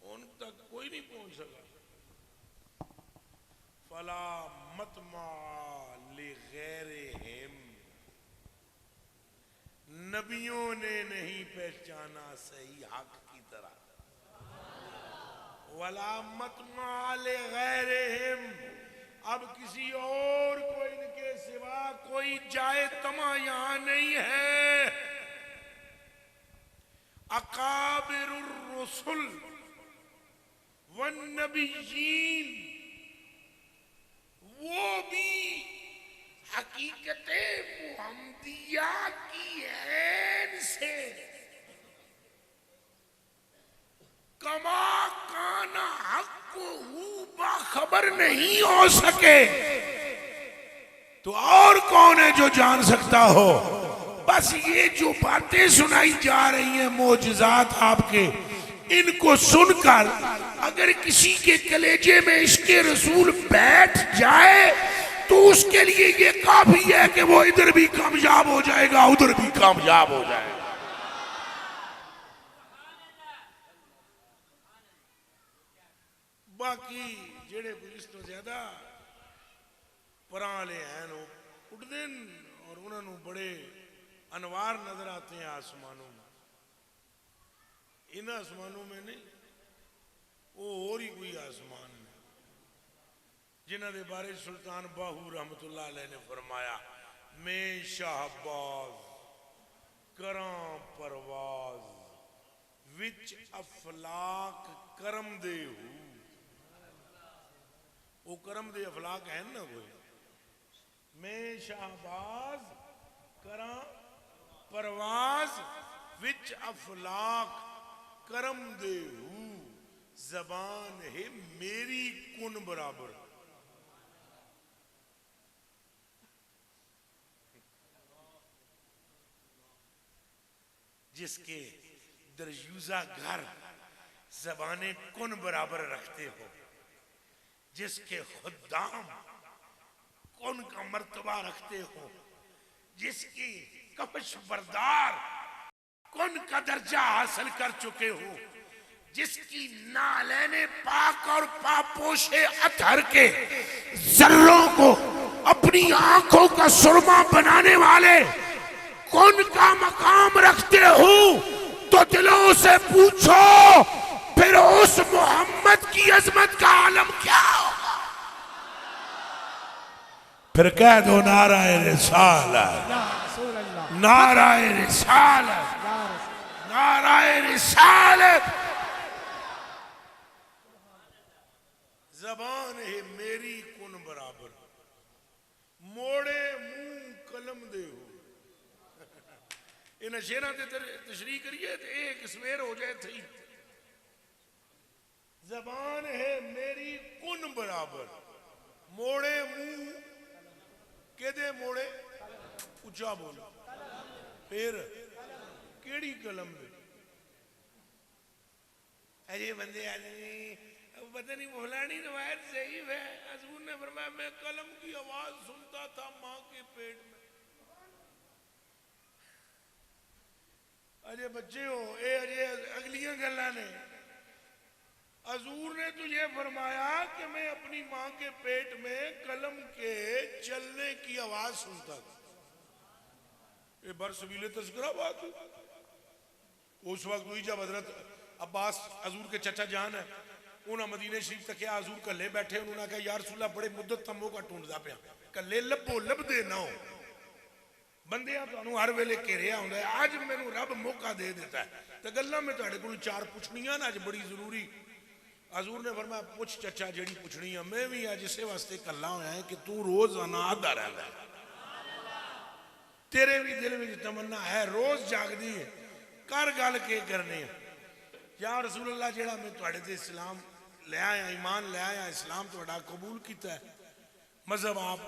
उन तक कोई नहीं पहुंच सका। फला मतमा लिगैरिहिम, नबियों ने नहीं पहचाना सही हक की तरह। वला मतमा लिगैरिहिम, अब किसी और को इनके सिवा कोई जाए तमा यहां नहीं है। अकाबिरुर रुसुल वन नबिय्यीन, वो भी हकीकत मुहम्मदिया की ऐन से कमा काना हक को बाखबर नहीं हो सके तो और कौन है जो जान सकता हो। बस ये जो बातें सुनाई जा रही हैं मोजज़ात आपके, इनको सुनकर अगर किसी के कलेजे में इसके रसूल बैठ जाए तो उसके लिए ये काफी है कि वो इधर भी कामयाब हो जाएगा, उधर भी कामयाब हो जाएगा। बाकी जेड़े कोई इस तो ज्यादा पराले हैं उठते और उन्होंने बड़े अनवार नजर आते हैं आसमानों में। इन आसमानों में नहीं, वो और ही कोई आसमान में, जिन्हों के बारे सुल्तान बाहू रहमतुल्लाह अलैह ने फरमाया, मैं शाहबाज करा परवाज विच अफलाक करम दे हूं। वो करम दे अफलाक है ना कोई। मैं शाहबाज करा परवाज विच अफलाक करम दे हूं, जबान है मेरी कुन बराबर। जिसके दरयूजा घर जबाने कुन बराबर रखते हो, जिसके खुद्दाम कुन का मर्तबा रखते हो, जिसकी कपश बरदार कुन का दर्जा हासिल कर चुके हो, जिसकी नालैने पाक और पापोशे अतहर के जर्रों को अपनी आंखों का सुरमा बनाने वाले कौन का मकाम रखते हो, तो दिलों से पूछो फिर उस मोहम्मद की अजमत का आलम क्या होगा। फिर कह दो नाराए रिसालत, नाराए रिसालत, नाराए रिसालत। जबान है मेरी कुन बराबर, मोड़े मुंह कलम दे हो। इन शेरा ते तशरीह करिए तो एक सवेर हो जाए थी। जबान है मेरी कुन बराबर, मोड़े मुंह के दे मोड़े, ऊंचा बोलो फिर केड़ी कलम दे। अरे बंदे आदमी पता नहीं फलानी रवायत सही है। हजूर ने फरमाया मैं कलम की आवाज सुनता था मां के पेट में। अजय बच्चे हो ए अजय अगलियां गल्लां ने। हजूर ने तुझे फरमाया कि मैं अपनी मां के पेट में कलम के चलने की आवाज सुनता था। ये बरसबीले तस्करा बात है। उस वक्त हुई जब हजरत अब्बास हजूर के चचा जान है, उन्हें मदीने शरीफ तक हजूर कल्ले बैठे। उन्होंने कहा यार रसूलल्लाह बड़े मुद्दत तो मौका ढूंढदा पिया, कल्ले लभो लभदे ना हो, बंदियां तुहानू हर वेले घेरिया हुंदा है। अज मैनू रब मौका दे देता है तो गल्लां मैं तुहाडे कोल चार पुछनियां ना अज बड़ी जरूरी। हजूर ने फरमाया पुछ चचा जेड़ी पुछनी है। मैं भी अज इसे वास्ते कल्ला होया है कि तू रोजाना आधा रहिंदा है। तेरे भी दिल में तमन्ना है, रोज जागदी है, कर गल के करने या रसूल अल्लाह जेड़ा मैं तुहाडे ते इस्लाम ले आया, ईमान ले आया, इस्लाम तुहाडा कबूल किया है, मजहब आप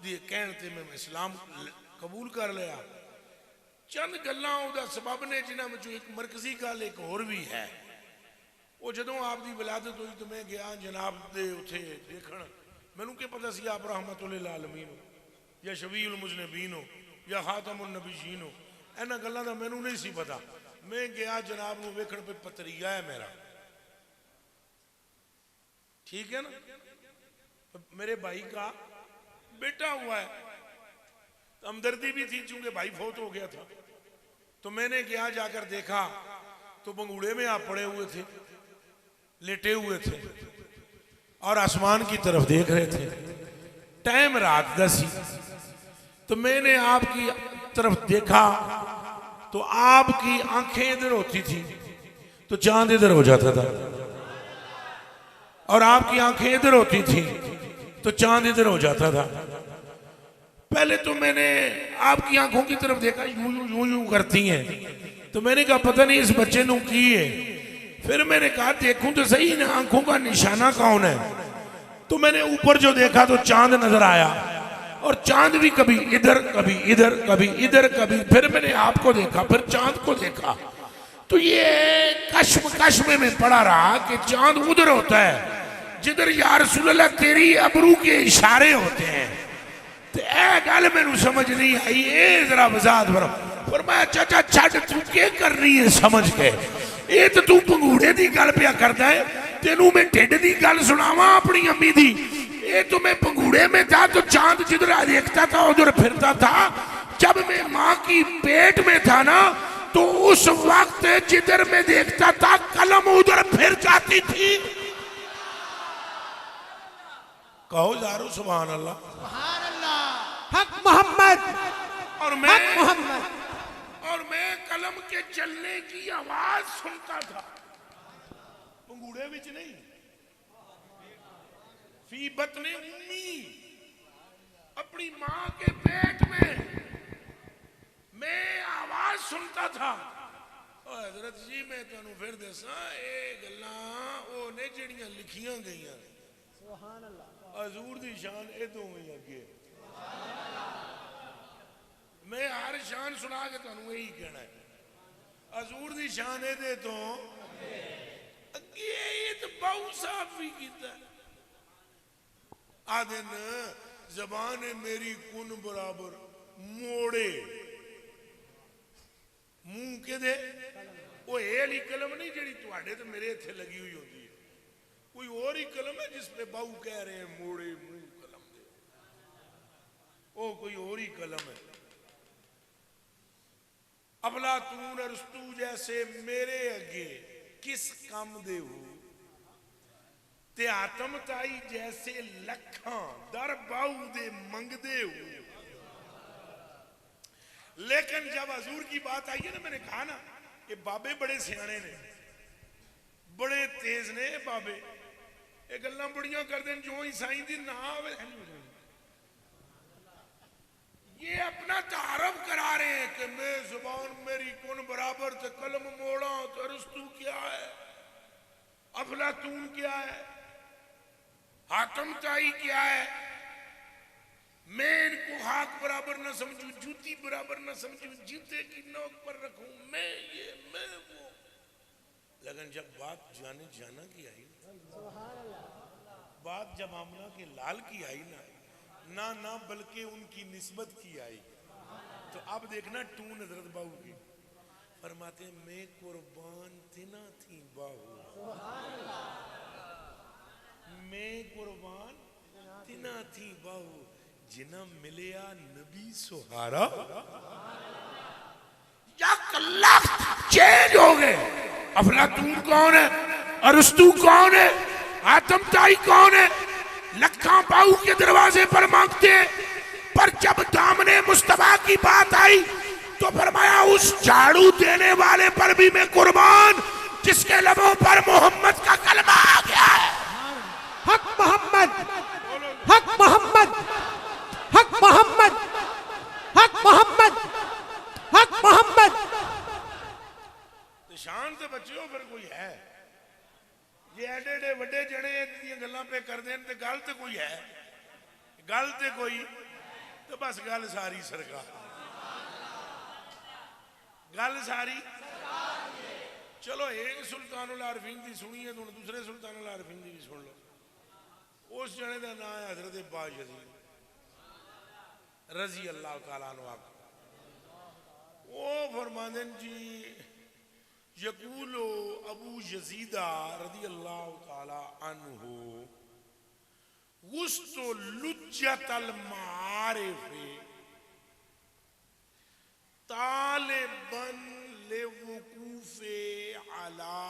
दी कहण ते मैं इस्लाम कबूल कर लिया। चंद गल्लां ओहदा सबब ने जिन्हां विचों एक मरकजी गल एक होर भी है। वो जदों आप दी विलादत हुई तो मैं गया जनाब दे उत्थे देखण, मैनू क्या पता सी आप रहमतुल लिल आलमीन हो या शफीउल मुज़निबीन हो या खातमुन नबीयीन हो, इन्हां गल्लां दा मैनू नहीं सी पता। मैं गया जनाब नू वेखण पे पतरिया है मेरा, ठीक है ना, मेरे भाई का बेटा हुआ है, हमदर्दी भी थी चूंकि भाई फौत हो गया था। तो मैंने गया जाकर देखा तो बंगूड़े में आप पड़े हुए थे, लेटे हुए थे और आसमान की तरफ देख रहे थे। टाइम रात 10 ही। तो मैंने आपकी तरफ देखा तो आपकी आंखें इधर होती थी तो चांद इधर हो जाता था, और आपकी आंखें इधर होती थी तो चांद इधर हो जाता था। पहले तो मैंने आपकी आंखों की तरफ देखा, यूं यूं यूं यूं करती हैं, तो मैंने कहा पता नहीं इस बच्चे ने की है। फिर मैंने कहा देखूं तो सही ना आंखों का निशाना कौन है। तो मैंने ऊपर जो देखा तो चांद नजर आया, और चांद भी कभी इधर कभी इधर कभी इधर कभी, फिर मैंने आपको देखा, फिर चांद को देखा। तो ये कश्म में पड़ा रहा कि चांद उधर होता है जिधर या रसूल अल्लाह तेरी अबरू के इशारे होते हैं। तो ए गल मैनू समझ नहीं आई, ए जरा वजाहत करो। फरमाया चाचा छड़ तू क्या कर रही है समझ के, ये तो तू पंगूड़े की गल पिया करता है, तेनू मैं ढिड की गल सुनावा अपनी अम्मी दी। ये तो मैं पंगूड़े में था तो चांद जिधर देखता था उधर फिरता था। जब मैं माँ की पेट में था ना तो उस वक्त जिधर मैं देखता था कलम उधर फिर जाती थी। कहो यारो सुभान अल्लाह, सुभान अल्लाह, हक मोहम्मद, और मैं कलम के चलने की आवाज सुनता था, पंगूड़े विच नहीं, फी बतने उम्मी, अपनी मां के पेट में मैं आवाज सुनता था। हजरत जी मैं तुहानू फिर दसा ये गल्लां ओ ने जिहड़ियां लिखियां गईयां ने। सुभान अल्लाह, हजूर दी शान इदों ही अगे। मैं हर शान सुना के तुहानू यही कहना है, हजूर दी शान इहदे तो अगे। ये तो बहु साहब भी कीता आदिन जबान मेरी कुन बराबर मोड़े मुंह के दे। वो वाली कलम नहीं जी तुहाडे तो मेरे इत्थे लगी हुई होती है, कोई और ही कलम है जिसपे बाहू कह रहे हैं मोड़े मुंह कलम दे, वो कोई और ही कलम है। अफलातून अरस्तू जैसे मेरे अगे किस काम दे हो, ते आतम ताई जैसे लखां दर बाहू दे मंगदे हो। लेकिन जब हजूर की बात आई है ना, मैंने कहा ना ये बाबे बड़े सियाने ने, बड़े तेज ने बाबे, ये गल्लां बड़ियां करते हैं जो ईसाई दी ना आवे। ये अपना तारफ करा रहे हैं कि मैं जुबान मेरी कौन बराबर से कलम मोड़ा तो अरस्तू क्या है, अफलातून क्या है, हातम ताई क्या है। मैं इनको हाथ बराबर न समझू, जूती बराबर न समझू, जूते की नोक पर रखूं, मैं ये मैं वो। लेकिन जब बात जाने जाना की आई, बात जब आमना के लाल की आई ना ना बल्कि उनकी निस्बत की आई, तो अब देखना टू हजरत बाहू की फरमाते मैं कुर्बान तिना थी बाहू, मैं कुर्बान तिना थी बाहू जिना मिलिया नबी सुहारा। चेंज हो गए। अफलातून कौन है, अरस्तू कौन है, आतम ताई कौन है, लखा बाहू के दरवाजे पर मांगते, पर जब दामने मुस्तफा की बात आई तो फरमाया उस झाड़ू देने वाले पर भी मैं कुर्बान जिसके लबों पर मोहम्मद का कलमा आ गया है। हक मोहम्मद, हक मोहम्मद, हक मोहम्मद, हक मोहम्मद। बच्चों फिर कोई है जे एडे एडे वड्डे जने दी गल्लां पे करदे हैं ते गल ते कोई है गल ते कोई तो बस गल सारी सरकार गल सारी चलो एक सुल्तानुल आरिफीन की सुनी है तो दूसरे सुल्तानुल आरिफीन की भी सुन लो उस जने का नाम है हजरत बायजीद रजी अल्लाह तआला अन्हु वो फरमाते जी यकूलो अबू यजीदा रजी अल्लाह तआला अन्हु गुस्तो लुज्जतल मारिफे तालिबन ले वकूफे अला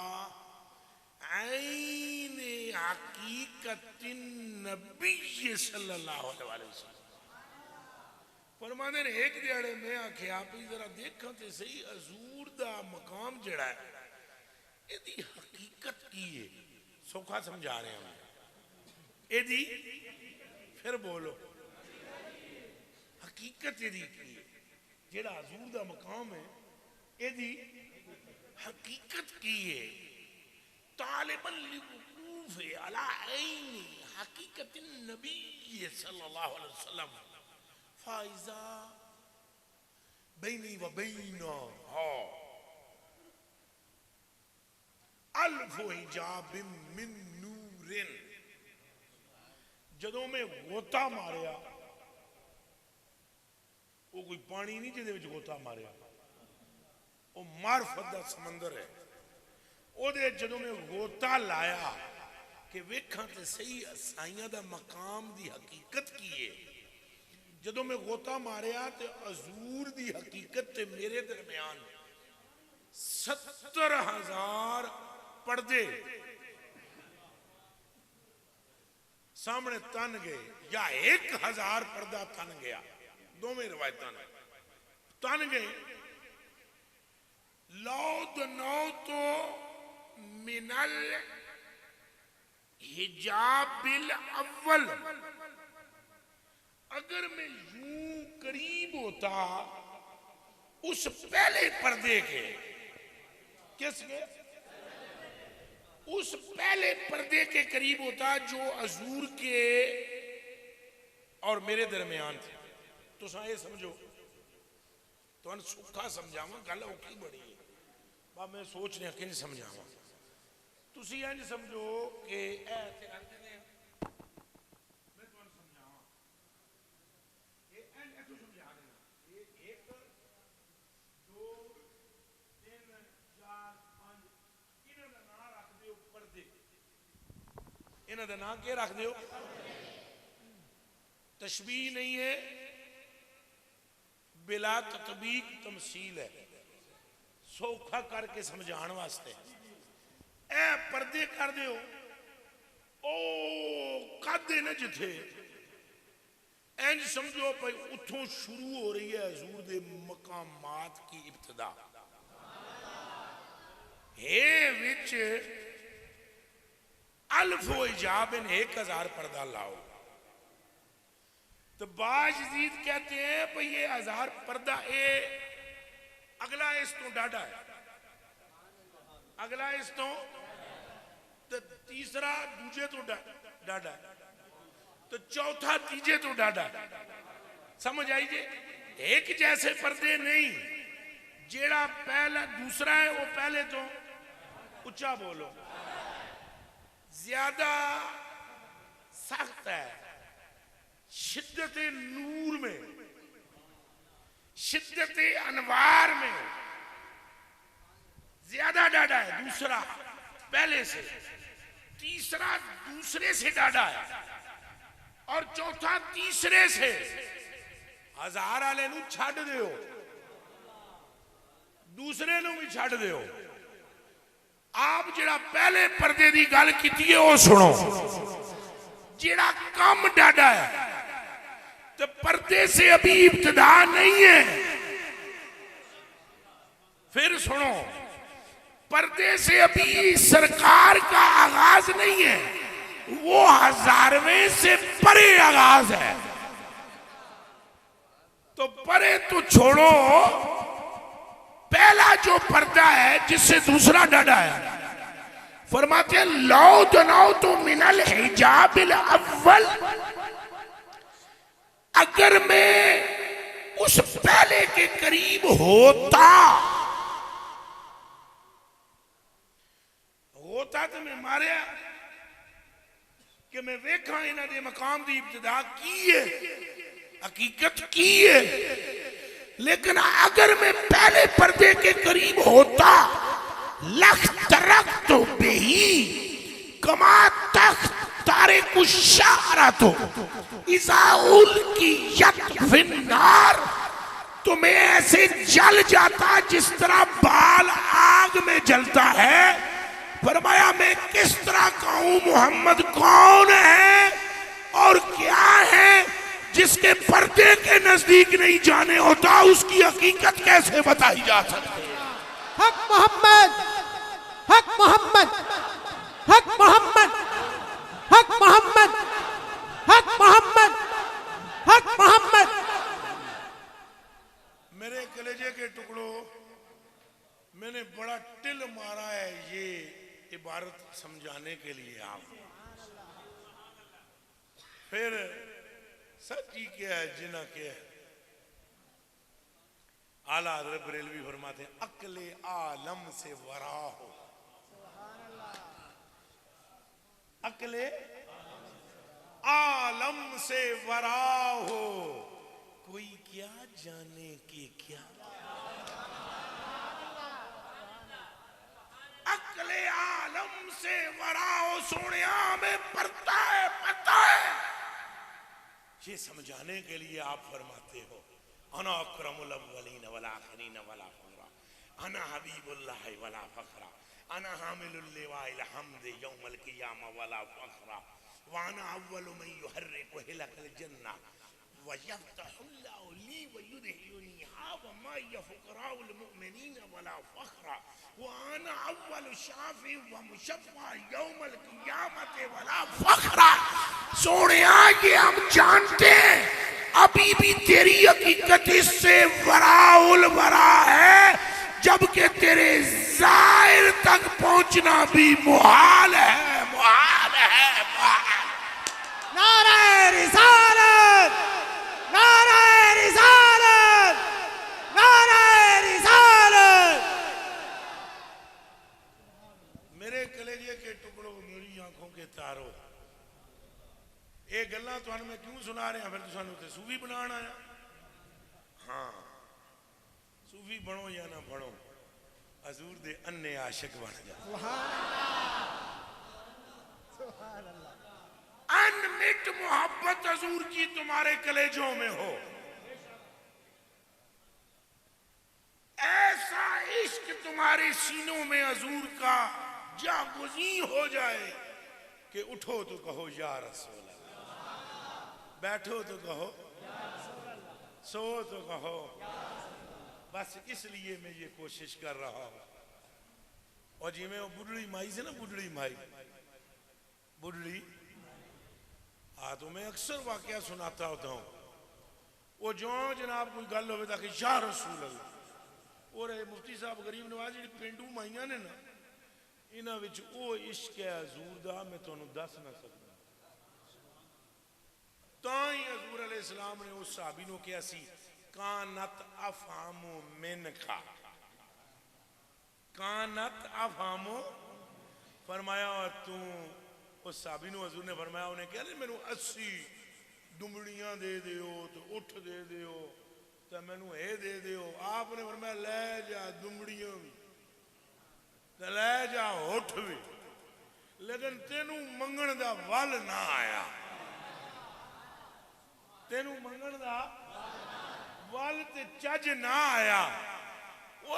ऐन हकीकतिन नबी सल्लल्लाहु अलैहि वसल्लम फरमाते एक दिहाड़े में आख्या भी जरा देखा तो सही हजूर दा मकाम जड़ा है इहदी हकीकत की है सौखा समझा रहे हैं इहदी फिर बोलो हकीकत इहदी की है जेड़ा हजूर दा मकाम है इहदी हकीकत की है तालिबन लिवकूफ अला ऐन हकीकतिन नबी सल्लल्लाहु अलैहि वसल्लम फाइजा बैनी व बैना अल्फ हिजाब मिन नूरिन जदों में गोता मारिया वो कोई पानी नहीं जिहदे विच गोता मारिया वो मार्फत दा समंदर है ओदे जदों में गोता लाया कि वेखां ते सही साइयां दा मकाम दी हकीकत की है जदों मैं गोता मारिया तो हजूर दी हकीकत ते मेरे दरमियान 70,000 पर्दे सामने तन गए या 1,000 पर्दा तन गया दोवें रिवायत तन गए लौद नौ तो मिनल हिजाबिल अव्वल अगर मैं यूं करीब होता उस पहले पर्दे के किसके उस पहले पर्दे के करीब होता जो हजूर के और मेरे दरमियान थे तो ये समझो तो सुखा समझावा गल औखी बड़ी है बा मैं सोच रहा कि नहीं समझावा तुसी इंज समझो कि इन्हां दा नाम क्या रख दो तशबीह नहीं है बिला ततबीक तमसील है सौखा करके समझाने वास्ते ए पर्दे कर दो ओ कादे न जिथे इंज समझो भाई उठों शुरू हो रही है हजूर दे मकामात की इब्तिदा हे विच अल्फ हिजाब 1,000 पर्दा लाओ तो बायजीद कहते हैं भाई ये 1000 पर्दा ये अगला इस तो डाढ़ा है अगला इस तो तीसरा दूजे तो डाढ़ा तो चौथा तीजे तो डाढ़ा समझ आई जे एक जैसे पर्दे नहीं जेड़ा पहला दूसरा है वो पहले तो उच्चा बोलो ज्यादा सख्त है शिद्दत नूर में शिद्दत अनवार में ज्यादा डाढ़ा है दूसरा पहले से तीसरा दूसरे से डाढ़ा है और चौथा तीसरे से 1000 वाले नूं छड्ड दिओ दूसरे नूं भी छड्ड दिओ आप जिहड़ा पहले पर्दे की गल की है वो सुनो जिहड़ा कम डाढ़ा है तो पर्दे से अभी इब्तिदा नहीं है फिर सुनो पर्दे से अभी सरकार का आगाज नहीं है वो 1000वें से परे आगाज है तो परे तो छोड़ो पहला जो पर्दा है जिससे दूसरा डरा है। फरमाते हैं लौ दनाओ तो मिनल हिजाबिल अव्वल, अगर मैं उस पहले के करीब होता तो मैं मारिया कि मैं वेखा इन्हां दे मकाम दी इब्तिदा की है, हकीकत की है। लेकिन अगर मैं पहले पर्दे के करीब होता लख तरक तो बेही कमा तख्त तारे कुछ शारा तो इजाउल की यत फिन्नार, तो मैं ऐसे जल जाता जिस तरह बाल आग में जलता है। फरमाया मैं किस तरह कहूं मोहम्मद कौन है और क्या है जिसके पर्दे के नजदीक नहीं जाने होता, उसकी हकीकत कैसे बताई जा सकती है। हक मोहम्मद, हक मोहम्मद, हक मोहम्मद, हक मोहम्मद, हक मोहम्मद, हक मोहम्मद। मेरे कलेजे के टुकड़ों, मैंने बड़ा टिल मारा है ये इबारत समझाने के लिए आप। फिर सच्ची क्या है जिना क्या है। आला हज़रत बरेलवी फरमाते हैं अक्ले आलम से वरा हो, अक्ले आलम से वरा हो, कोई क्या जाने कि क्या। अक्ले आलम से वरा हो, सोने में पड़ता है, पता है। ये समझाने के लिए आप फरमाते हो अना अकरमुल अव्वलीन वल आखिरीन वला फखरा, अना हबीबुल्लाह वला फखरा, अना हामिलुल लिवाइल हम्द यौमल क़ियामा वला फखरा, व अना अव्वलु मन युहर्रिकु हिलकल जन्ना व यफ्तहुल्लाहु ली व युदखिलुनीहा व मा यफक़राउल मुमिनीन वला फखरा, व अना अव्वलु शाफ़ी व मुशफ़्फ़ा यौमल क़ियामत वला फखरा। सोनिया ये हम जानते हैं अभी भी तेरी हकीकत इससे वराउल वरा है, जबकि तेरे जाहिर तक पहुंचना भी मुहाल है, मुहाल है, मुहाल। नारे रिसालत, नारे रिसालत, नारे रिसालत। मेरे कलेजे के टुकड़ों, मेरी आंखों के तारों, ये गल्लां तुहानू मैं क्यों सुना रहा, फिर तुसानू ते सूफी बनाना आया। हाँ, सूफी बनो या ना बनो, हजूर दे अन्ने आशिक बन जा। अनमिट मोहब्बत हजूर की तुम्हारे कलेजों में हो, ऐसा इश्क तुम्हारे सीनों में हजूर का जागुज़ी हो जाए कि उठो तो कहो या रसूल अल्लाह, बैठो तो कहो, सो तो कहो। बस इसलिए मैं ये कोशिश कर रहा हूं। और जी मैं वो बुढ़ड़ी माई से ना, बुढ़ड़ी माई, बुढ़ड़ी, हाँ, तो मैं अक्सर वाकया सुनाता होता हूँ। वो जो जनाब कोई गल हो ताकि या रसूल अल्लाह, और मुफ्ती साहब गरीब नवाज जी पेंडू माइया ने ना, इन्हां विच वो इश्क है हजूर दा, मैं तुहानू दस ना सकदा। ताई हजूर अलैहिस्सलाम ने उस साहबी नू कहा सी कानत अफहामु मिनका, कानत अफहामु, फरमाया तू उस साहबी नू हजूर ने फरमाया, उन्हें कहा मैनू 80 दुमड़ियां दे दियो तो उठ दे दियो तो मैनू ये दे दियो। आपने फरमाया ले जा दुमड़ियां भी तो ले जा, उठ भी, लेकिन तेनू मंगण दा वल ना आया, तेनू मंगण दा वल ते चज ना आया। वो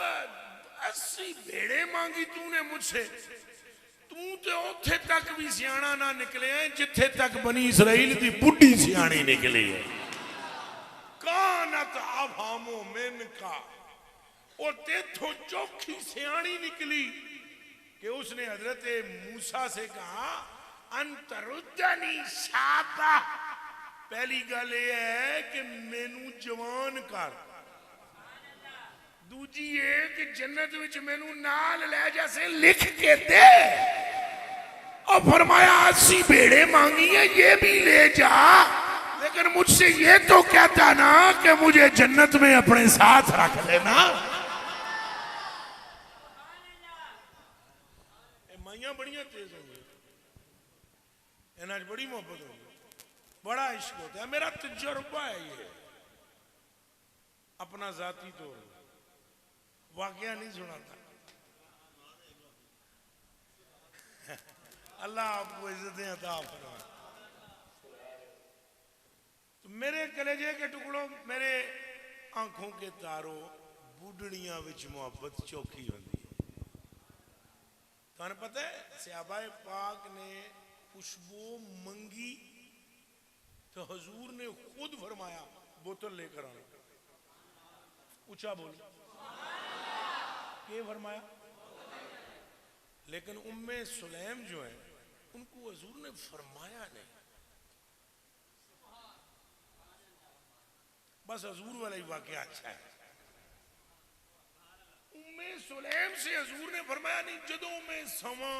80 भेड़े मांगी तूने मुझसे, तू तो उथे तक भी सियाणा ना निकले जिथे तक बनी इसराइल की बुढ़ी सियाणी निकली है। कानत अफहामु मिनका, और तेथों चौखी सियाणी निकली कि उसने हजरत मूसा से कहा अंतरुद्दनी शाबा, पहली गल यह है कि मैनू जवान कर, दूजी ये कि जन्नत विच मैनू नाल ले जैसे लिख के दे, और फरमाया 80 भेड़े मांगी है ये भी ले जा, लेकिन मुझसे ये तो कहता ना कि मुझे जन्नत में अपने साथ रख लेना। माइया बड़ियां तेज होंगी, इन्हें बड़ी मोहब्बत होगी, बड़ा इश्क होता है। मेरा तजुर्बा है ये, अपना जाती तो वाकया नहीं सुनाता। अल्लाह आपको इज्जतें अता फरमाए। तो मेरे कलेजे के टुकड़ों, मेरे आंखों के तारों, बुढ़ड़ियां विच मोहब्बत चौखी होती है। तुहानू पता है सहाबाए पाक ने खुशबू मंगी तो हजूर ने खुद फरमाया बोतल लेकर आना। ऊंचा बोलो, ये फरमाया। लेकिन उम्मे सुलैम जो है उनको हजूर ने फरमाया नहीं, बस हजूर वाला ही वाकया अच्छा है। उम्मे सुलैम से हजूर ने फरमाया नहीं, जदों मैं सवा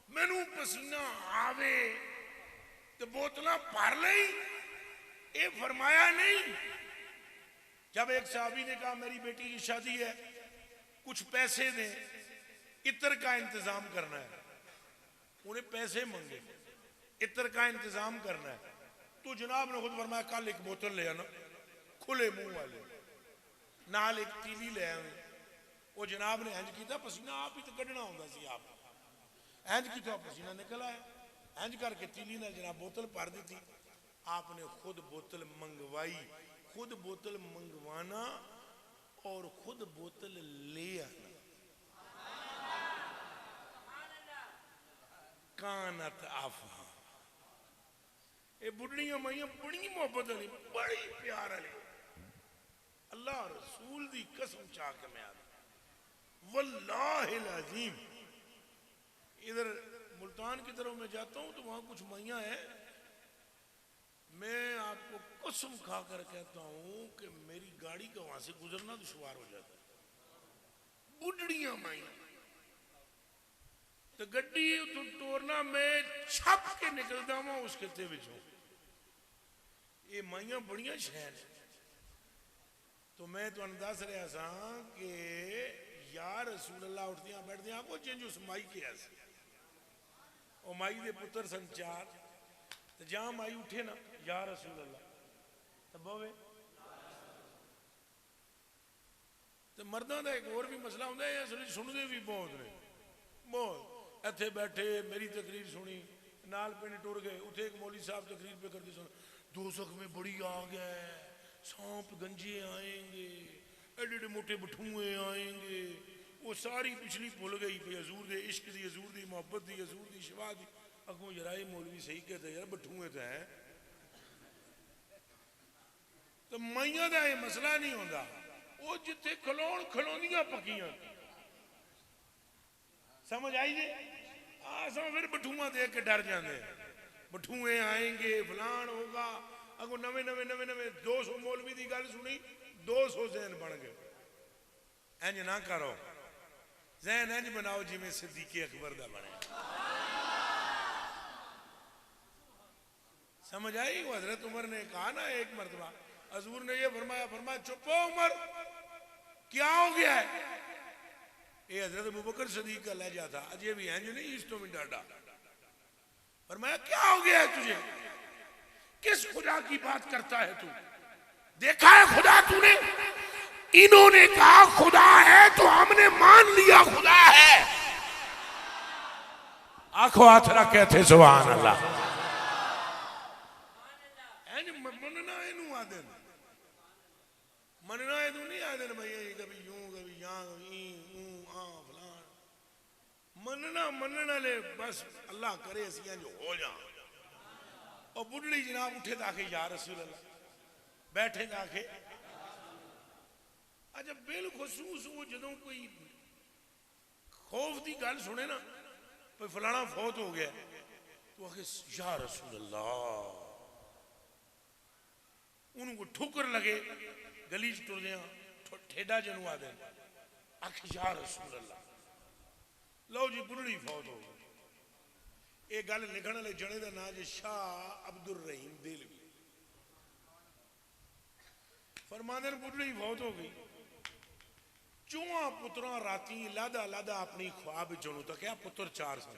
मैनू पसीना आवे तो बोतल भर ली, ये फरमाया नहीं। जब एक साहबी ने कहा मेरी बेटी की शादी है, कुछ पैसे दे, इत्र का इंतजाम करना है, उन्हें पैसे मांगे, इत्र का इंतजाम करना है, तो जनाब ने खुद फरमाया कल एक बोतल ले आना, खुले मुंह वाले, नाल एक तीली ले आए। वो जनाब ने इंज किया, पसीना आप ही तो कढ़ना होंदा सी, आप इंज किया पसीना निकल आया, इंज करके तीली ने जनाब बोतल भर दी थी। आपने खुद बोतल मंगवाई, खुद बोतल मंगवाना और खुद बोतल ले आना। कानत आफा, ये बुढ़ियां माइयां बड़ी मोहब्बत वाली, बड़ी प्यार वाली। अल्लाह रसूल दी कसम चाह के मैं आता, वल्लाहिल अज़ीम। इधर मुल्तान की तरफ मैं जाता हूं तो वहां कुछ माइयां हैं, मैं आपको कसम खाकर कहता हूं कि मेरी गाड़ी का वहां से गुजरना दुश्वार हो जाता है। बुढ़ियां माइयां तो गड्डी टोरना मैं छप के निकलता वहां उस खिते विचों। ये माइयां बड़ियां शहर है। तो मैं तो दस रहा सा कि यार रसूल अल्लाह उठदियां बैठदियां को जिंज उस माई के ऐसे, और माई दे पुत्र संचार, तो जहां माई उठे ना या रसूल अल्लाह तो बोवे। तो मर्दां दा एक और भी मसला होंदा है, असली सुनदे भी बहुत ने, बहुत। इत्थे बैठे मेरी तकरीर सुनी, नाल पिंड टुर गए, उठे एक मौली साहब तकरीर पे करते सुन, दोज़ख में बड़ी आग है, सांप गंजे आएंगे, एडे एडे मोटे बठुए आएंगे। वो सारी पिछली भुल गई भाई हजूर दे इश्क दी, हजूर दी मोहब्बत दी, हजूर दी शिवा दी। अगों जरा ये मौलवी सही कहते यार, बठुए तो है। तो माइयां दा ये मसला नहीं होंदा, वो जिथे खलोण खलोंदियां पक्कियां, समझ आई जे। सब फिर बठुआ देख के डर जाते, बठुए आएंगे फलान होगा। अगो नवे नवे नवे नवे 200 मौलवी की गल सुनी, 200 जैन बन गए। इंज ना करो, जैन इंज बनाओ जिमें सिद्दीक़ अकबर दा बने। समझ आई। वो हजरत उमर ने कहा ना एक मरतबा, हजूर ने ये फरमाया, फरमाया चुप हो उमर, क्या हो गया है। ये हजरत अबू बकर सदीक का लहजा था, अजय भी इंज नहीं, इस तो भी डाटा। फरमाया क्या हो गया है तुझे, किस खुदा की बात करता है तू, देखा है खुदा तूने। इन्होंने कहा खुदा है तो हमने मान लिया खुदा है। आंखों हाथ रख के थे सुभान अल्लाह। मनना इनू आदे, मनना इनू नहीं आदे भाई, कभी यूं कभी यहाँ कभी फलान। मनना मनना ले बस अल्लाह करे असियां जो हो जा। और बुढ़ड़ी जनाब उठे ताके या रसूल अल्लाह, बैठे ताके। अच्छा बिलखसूस वो जदों कोई खौफ की गल सुने ना, भाई फलाना फौत हो गया, तो आखे या रसूल अल्लाह। उनको ठोकर लगे, गली च टुरदियां ठेडा जनू आदे आख या रसूल अल्लाह लो जी बुढ़ड़ी फौत हो गई। ये गल लिखण वाले जने का नाम है शाह अब्दुल रहीम देलवी। फरमांदे ने बुढ़ड़ी फौत हो गई। चौहां पुत्रा राती लादा लादा अपनी ख्वाब चुनू तक पुत्र 4 सन।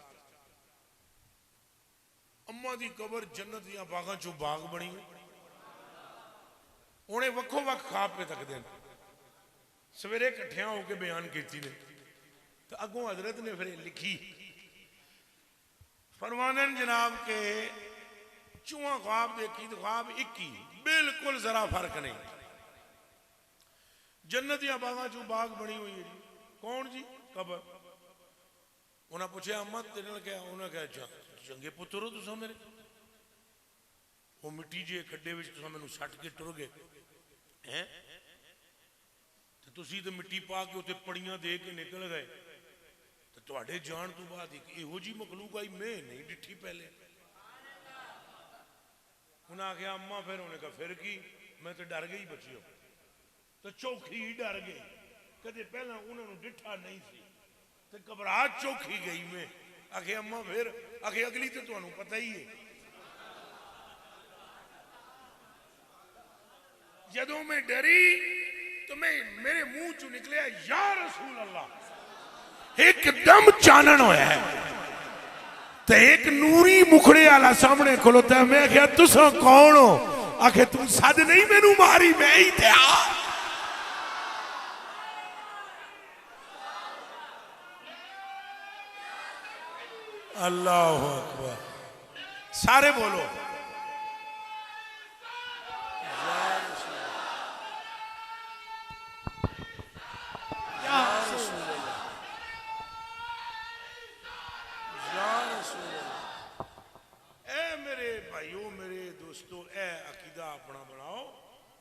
अम्मा दी कबर जन्नत दियां बागां चों बाग बनी। उन्हें वक्खो वक् ख्वाब पे तकदे हैं। सवेरे इकट्ठियां होकर बयान की ने तो अगों हजरत ने फिर लिखी फरमानन जनाब के चूहा ख्वाब देखी तो ख्वाब एक ही बिल्कुल जरा फर्क नहीं। जन्नत या बागां चो बाग बनी हुई है जी। कौन जी? कबर। उन्हें पूछा अम्मा तेरे नाल क्या? उन्हें कहा चंगे पुत्र हो तुसा मेरे। वो मिट्टी जे खड्डे विच तुसा मैनू सट के टुर गए हैं तो तुसी तो मिट्टी पा के उत्ते पड़ियां दे के निकल गए तो तुहाडे जान तो बाद एक इहो जी मखलूक आई मैं नहीं डिठी पहले। उन्हें आख्या अम्मा फिर उन्हें कहा फिर की? मैं तो डर गई बच्चियों तो चौखी ही डर गई। कदे पहला उन्होंने डिठा नहीं सी तो घबराहट चौखी गई मैं। आखे अम्मा फिर? आखे अगली तो तुहानू पता ही है। जदों मैं डरी तो मैं मेरे मुंह चो निकलिया या रसूल अल्लाह। एकदम चानन होया है तो एक नूरी मुखड़े वाला सामने खलोता है। मैं क्या तुसा कौन हो? आखे तू सद नहीं मैनू मारी मैं ही थे। अल्लाह अकबर। सारे बोलो अपना बनाओ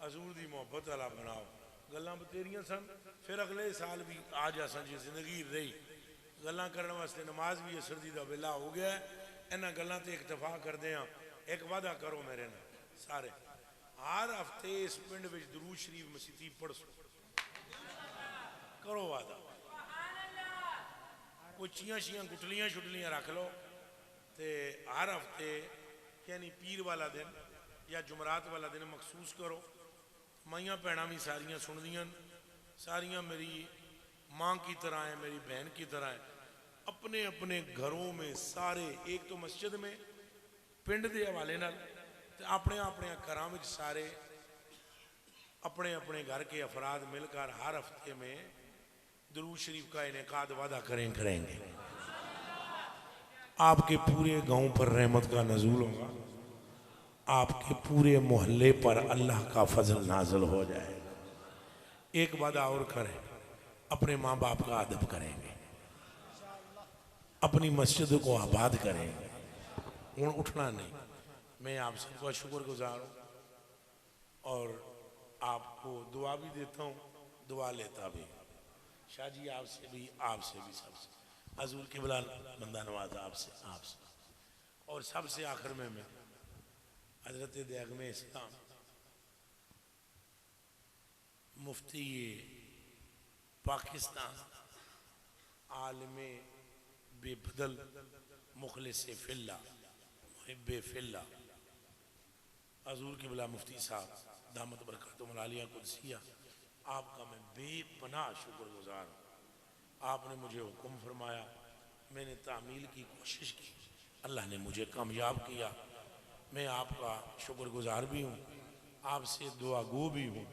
हजूर दी मोहब्बत वाला बनाओ। गल्लां बतेरियां सन फिर अगले साल भी आ जा सन जी जिंदगी रही गल्लां करने वास्ते नमाज भी असर दी दा वेला हो गया। इन्हां गल्लां ते इक्तफा करदे हां। एक वादा करो मेरे नाल सारे हर हफ्ते इस पिंड विच दरूद शरीफ मसीती पढ़सो। करो वादा। कोई चियां शियां गुटलियां शुटलियां रख लो ते हर हफ्ते यानी पीर वाला दिन या जुमरात वाला दिन मखसूस करो। माइयां भैन भी सारियां सुनदियां सारियां मेरी माँ की तरह है मेरी बहन की तरह है। अपने अपने घरों में सारे एक तो मस्जिद में पिंड के हवाले नाल अपने अपने घरों में सारे अपने अपने घर के अफराद मिलकर हर हफ्ते में दरूद शरीफ का इनेकाद वादा करेंगे। आपके पूरे गांव पर रहमत का नजूल होगा। आपके पूरे मोहल्ले पर अल्लाह का फजल नाजल हो जाएगा। एक वादा और करें अपने माँ बाप का अदब करेंगे अपनी मस्जिद को आबाद करेंगे। हूँ उठना नहीं। मैं आप सबका शुक्रगुजार हूँ और आपको दुआ भी देता हूँ दुआ लेता भी। शाह जी आपसे भी सबसे हजूर के बिला बंदा नवाज आपसे और सबसे आखिर में मैं हजरत दयागम इस्लाम मुफ्ती पाकिस्तान आलिम बेबदल मुखलिस फिल्ला मुहिब फिल्ला हजूर के बिला मुफ्ती साहब दामत बरकतुहुम आलिया कुदसिया आपका मैं बेपनाह शुक्रगुजार हूँ। आपने मुझे हुक्म फरमाया मैंने तामील की कोशिश की अल्लाह ने मुझे कामयाब किया। मैं आपका शुक्रगुजार भी हूँ आपसे दुआ गो भी हूँ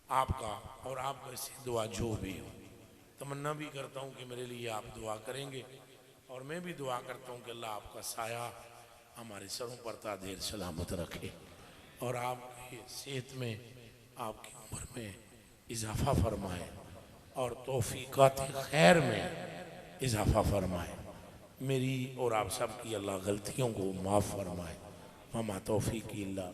आपका और आपका से दुआ जो भी हूँ। तमन्ना भी करता हूँ कि मेरे लिए आप दुआ करेंगे और मैं भी दुआ करता हूँ कि अल्लाह आपका साया हमारे सरों पर तादेर सलामत रखे और आपकी सेहत में आपकी उम्र में इजाफा फरमाए और तौफीकात खैर में इजाफा फरमाए। मेरी और आप सब की अल्लाह गलतियों को माफ़ फरमाए। वमा तौफीक इल्ला